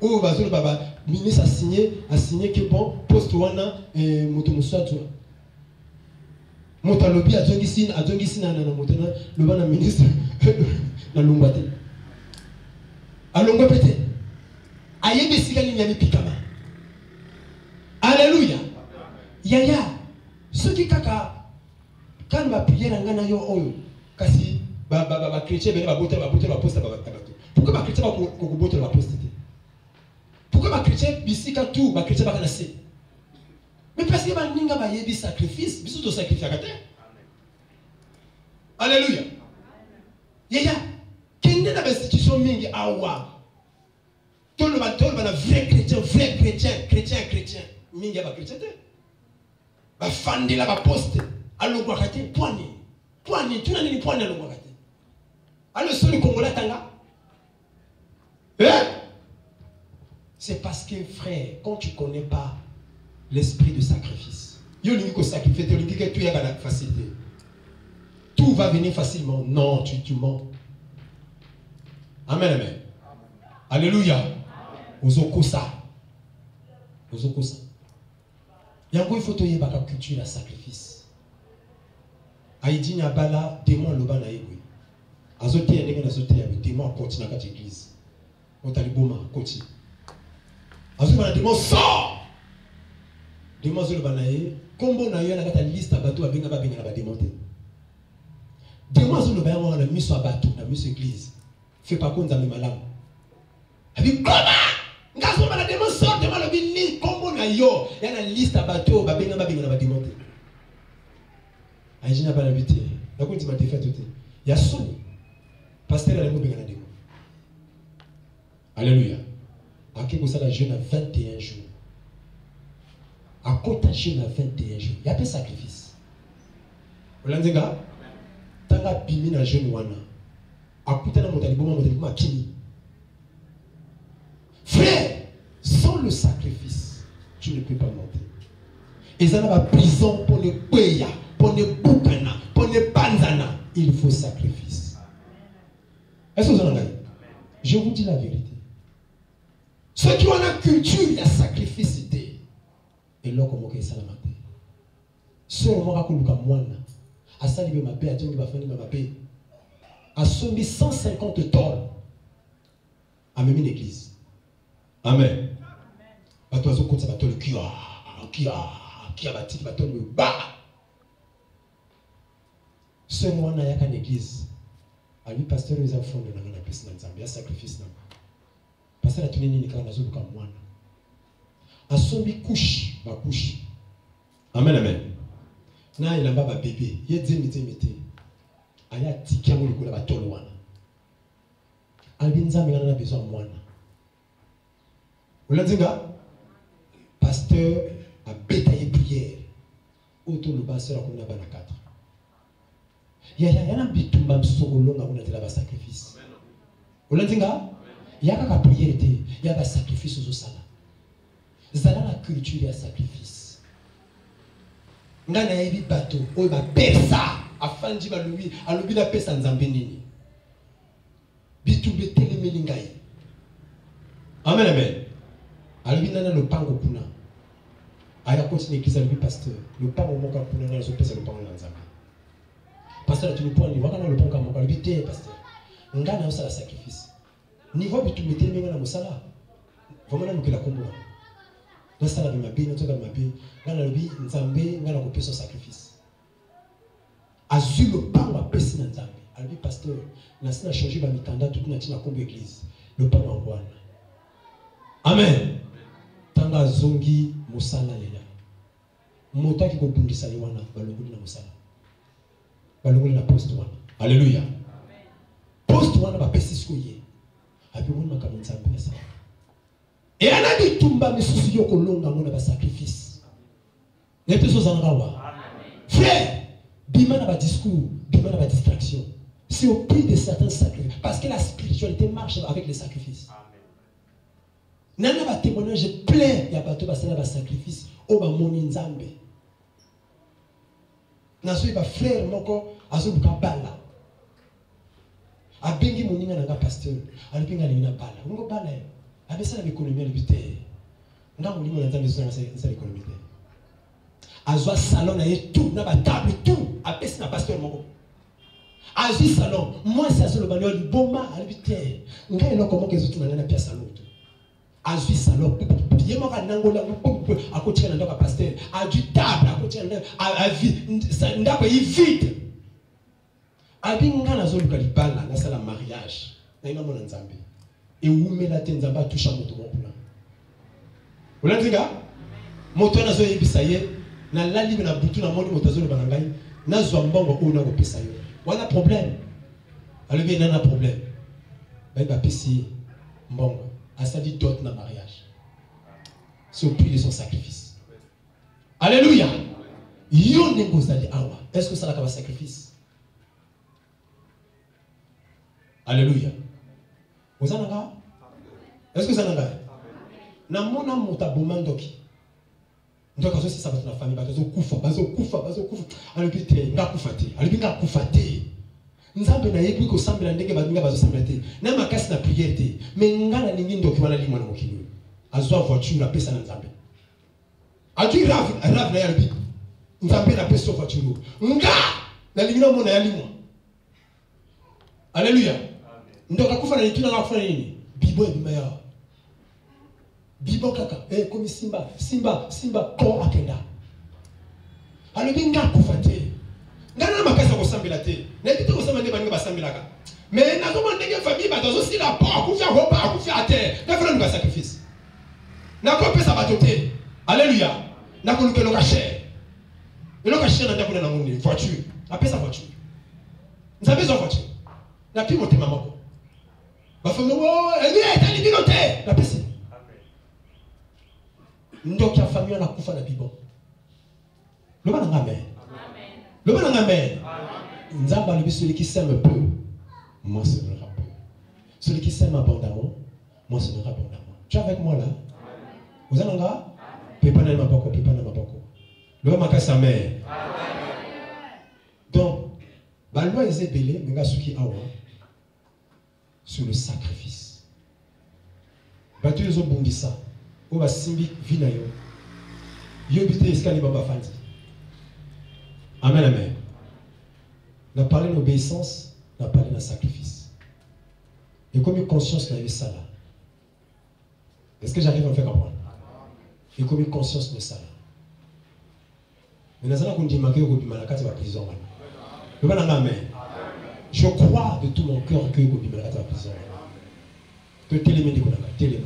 Oh, Bazol Baba, ministre a signé que bon, poste wana et Motomusatu. Motalobi a Zongisin na Motana, le bana ministre na Lungwate. A Lungwapete. Ayebe Sigali Nyami Pikama. Alléluia. Yaya, ceux qui kaka, quand ma prière en Gana yo oyo, kasi, ba chrétien, ba bote la poste ba bato. Pourquoi ma chrétien va bote la poste? Pourquoi ma chrétien bisika tout, ma chrétien va canasser? Mais parce que ma ninga ba yebi sacrifice, biso to sacrifice akate. Alléluia. Yaya, kende na institution mingi awa. Tout le monde vrai chrétien, mingi ba chrétien te. Ba fandi la ba poste, alongwa kate poani, tu na nini poani alongwa kate. Alors soli Congolais tanga. C'est parce que, frère, quand tu ne connais pas l'esprit de sacrifice, tout va venir facilement. Non, tu mens. Amen, amen. Alléluia. Ozokosa. Il faut te dire que culture la sacrifice. Aïdi Nyabala, démon loba na yegwe. Azote ya ndenge nazote ya démon continue na l'église. Otaliboma continue. Azote na démon sort. Démon zolo banaye, kombo na yo na kata liste bato abenga ba démonter. Démon zolo ba na miso abato na miso église. Fais pas compte nzambe malamu. Abi koma! Ngazo ba na démon sort, démon lo bi kombo na yo, ya na liste bato ba benga ba démonter. Aïjina ba na bité. Na ko ntima te fait tout. Ya soni. Pasteur a benga na démon. Alléluia. À qui vous avez jeune à 21 jours. À côté jeune à 21 jours. Il y a pas de sacrifice. Vous l'avez dit, tanga bimi na jeune wana. À côté de mon kini. Frère, sans le sacrifice, tu ne peux pas monter. Et ça n'a pas prison pour le peya, pour le boukana, pour le panzana. Il faut sacrifice. Est-ce que vous en avez? Je vous dis la vérité. Ceux qui ont la culture, il y a sacrifice. Et là, comment ça la maté? Ceux qui ont la culture, à ça, il m'a payé, à Dieu, il m'a payé. À 150 tonnes, à même une église. Amen. À toi, ça va te le qui a bâti, va te le bas. Ce mois, il y a qu'une église. À lui, pasteur, les enfants de la piste dans le Zambie, il y a sacrifice. Pasteur, la tournée, il y a un comme moi. À son couche, ma couche. Amen, amen. Na il a un bébé. Il y a des métiers. Il y a des tickets qui ont été loin. Albinza, il a besoin de moi. Vous l'avez dit, pasteur, auto le basser la commune à 4. Il y a un bitumba msogolo na kuna tela ba sacrifice. Olandinga? Il y a ka prière il y a ba sacrifice aux sala. Zala la culture ya sacrifice. Ngana yebi bato o ba pesa afandi ba lubi alobi na pesa nzambe nini. Bitumbe telemeli ngai. Amen amen. Alobi nana le pango kuna. Aya continue l'église alobi pasteur. Le pango moka kuna na zo pesa le pango na nzambe. Pasteur tu le prends ni wakana le pango moka alobi te pasteur. Ngana osala sacrifice. Niveau bitumbe telemeli na mosala. Vraiment nous que la combo. Dans ça la mabe, notre la mabe, ngana alobi nzambe ngana ko pesa sacrifice. Azul le pango a pesa na nzambe. Alobi pasteur, na sina changer ba mitanda toute na tina combo église. Le pango ngwana. Amen. Tanga zongi musala yaya. Mota ki ko bundisa yiwana balongoli na musala. Balongoli na post wana. Alléluia. Post wana ba pesi skoye. Abi wona ka nzambe na sa. Et anabi tumba misusu yo kolonga ngona ba sacrifice. Nete so zangawa. Frère, bima na ba discours, bima na ba distraction. C'est au prix de certains sacrifices parce que la spiritualité marche avec les sacrifices. Nana ba témoignage plein ya bato basala ba sacrifice o ba moni nzambe. Naso ba frère moko azubuka bala. Abengi moninga na pasteur, alipinga lina bala. Ngo bala. Abesala l'économie libité. Nga molimo na nzambe so na sa l'économie. Azwa salon na tout na ba table tout, apesi na pasteur moko. Azwi salon, moi c'est ça le banio liboma alibité. Nga elo comment que zo tuna na pia salon. Azui salon yema ka nangola a côté na ndoka pasteur a du table a côté na a ndako yi vide abinga na zoluka libala na sala mariage na ina mona nzambe e umela te nzamba toucha moto mokuna olandinga moto na zo yebisa ye na lali na butu na moni moto zo le banangai na zo mbongo o na ko pesa yo wala problème alobi na problème ba pesi mbongo. Ça dit d'autres dans le mariage. C'est au prix de son sacrifice. Alléluia. Est-ce que ça n'a pas de sacrifice? Alléluia. Vous en avez? Est-ce que ça n'a pas? Na mona mota bomandoki. Donc si ça va dans la famille, bazo kufa. Alléluia, nga kufate. Alléluia, kufate. Nzambe na yebi ko sambela ndenge baninga bazo sambela te na makasi na prière te mais ngana ningi ndoki wana limwa na mokili azwa voiture na pesa na nzambe aju rave na yarbi nzambe na pesa voiture nga na lingina mona ya limwa. Alléluia. Ndoka kufa na nituna na kufa nini bibo ebimaya bibo kaka komi simba ko akenda. Alléluia, nga kufa te ngana makasa ko sambela te na bité ko sambela baninga basambelaka mais na zo mandenge famille bazo si la pa ku fa roba ku fa terre na fera nga sacrifice na ko pesa batote. Alléluia. Na ko lukelo ka cher elo ka cher na ndako na ngoni voiture na pesa voiture nzabe zo voiture na pi moté mamako ba famille wo eta libinote na pesa ndoki ya famille na kufa na bibo lo bana ngame. Le bon amen. Nzamba lui celui qui sème peu, moi semera peu. Celui qui sème abondamment, moi semera abondamment. Tu es avec moi là? Vous en avez? Pépana na maboko. Le maka sa mère. Donc, la loi est belé, mais suki awa sur le sacrifice. Batu yozo bundisa, o ba simbi vina yo. Yo bité eskali baba fandi. Amen, amen. On a parlé d'obéissance, on a parlé d'un sacrifice. Et comme une conscience, on a eu ça là. Est-ce que j'arrive à me faire comprendre? Et comme une conscience de ça là. Mais nous allons dire que nous avons la prison. Amen. Je crois de tout mon cœur que nous avons la prison. Que télémé de télémé.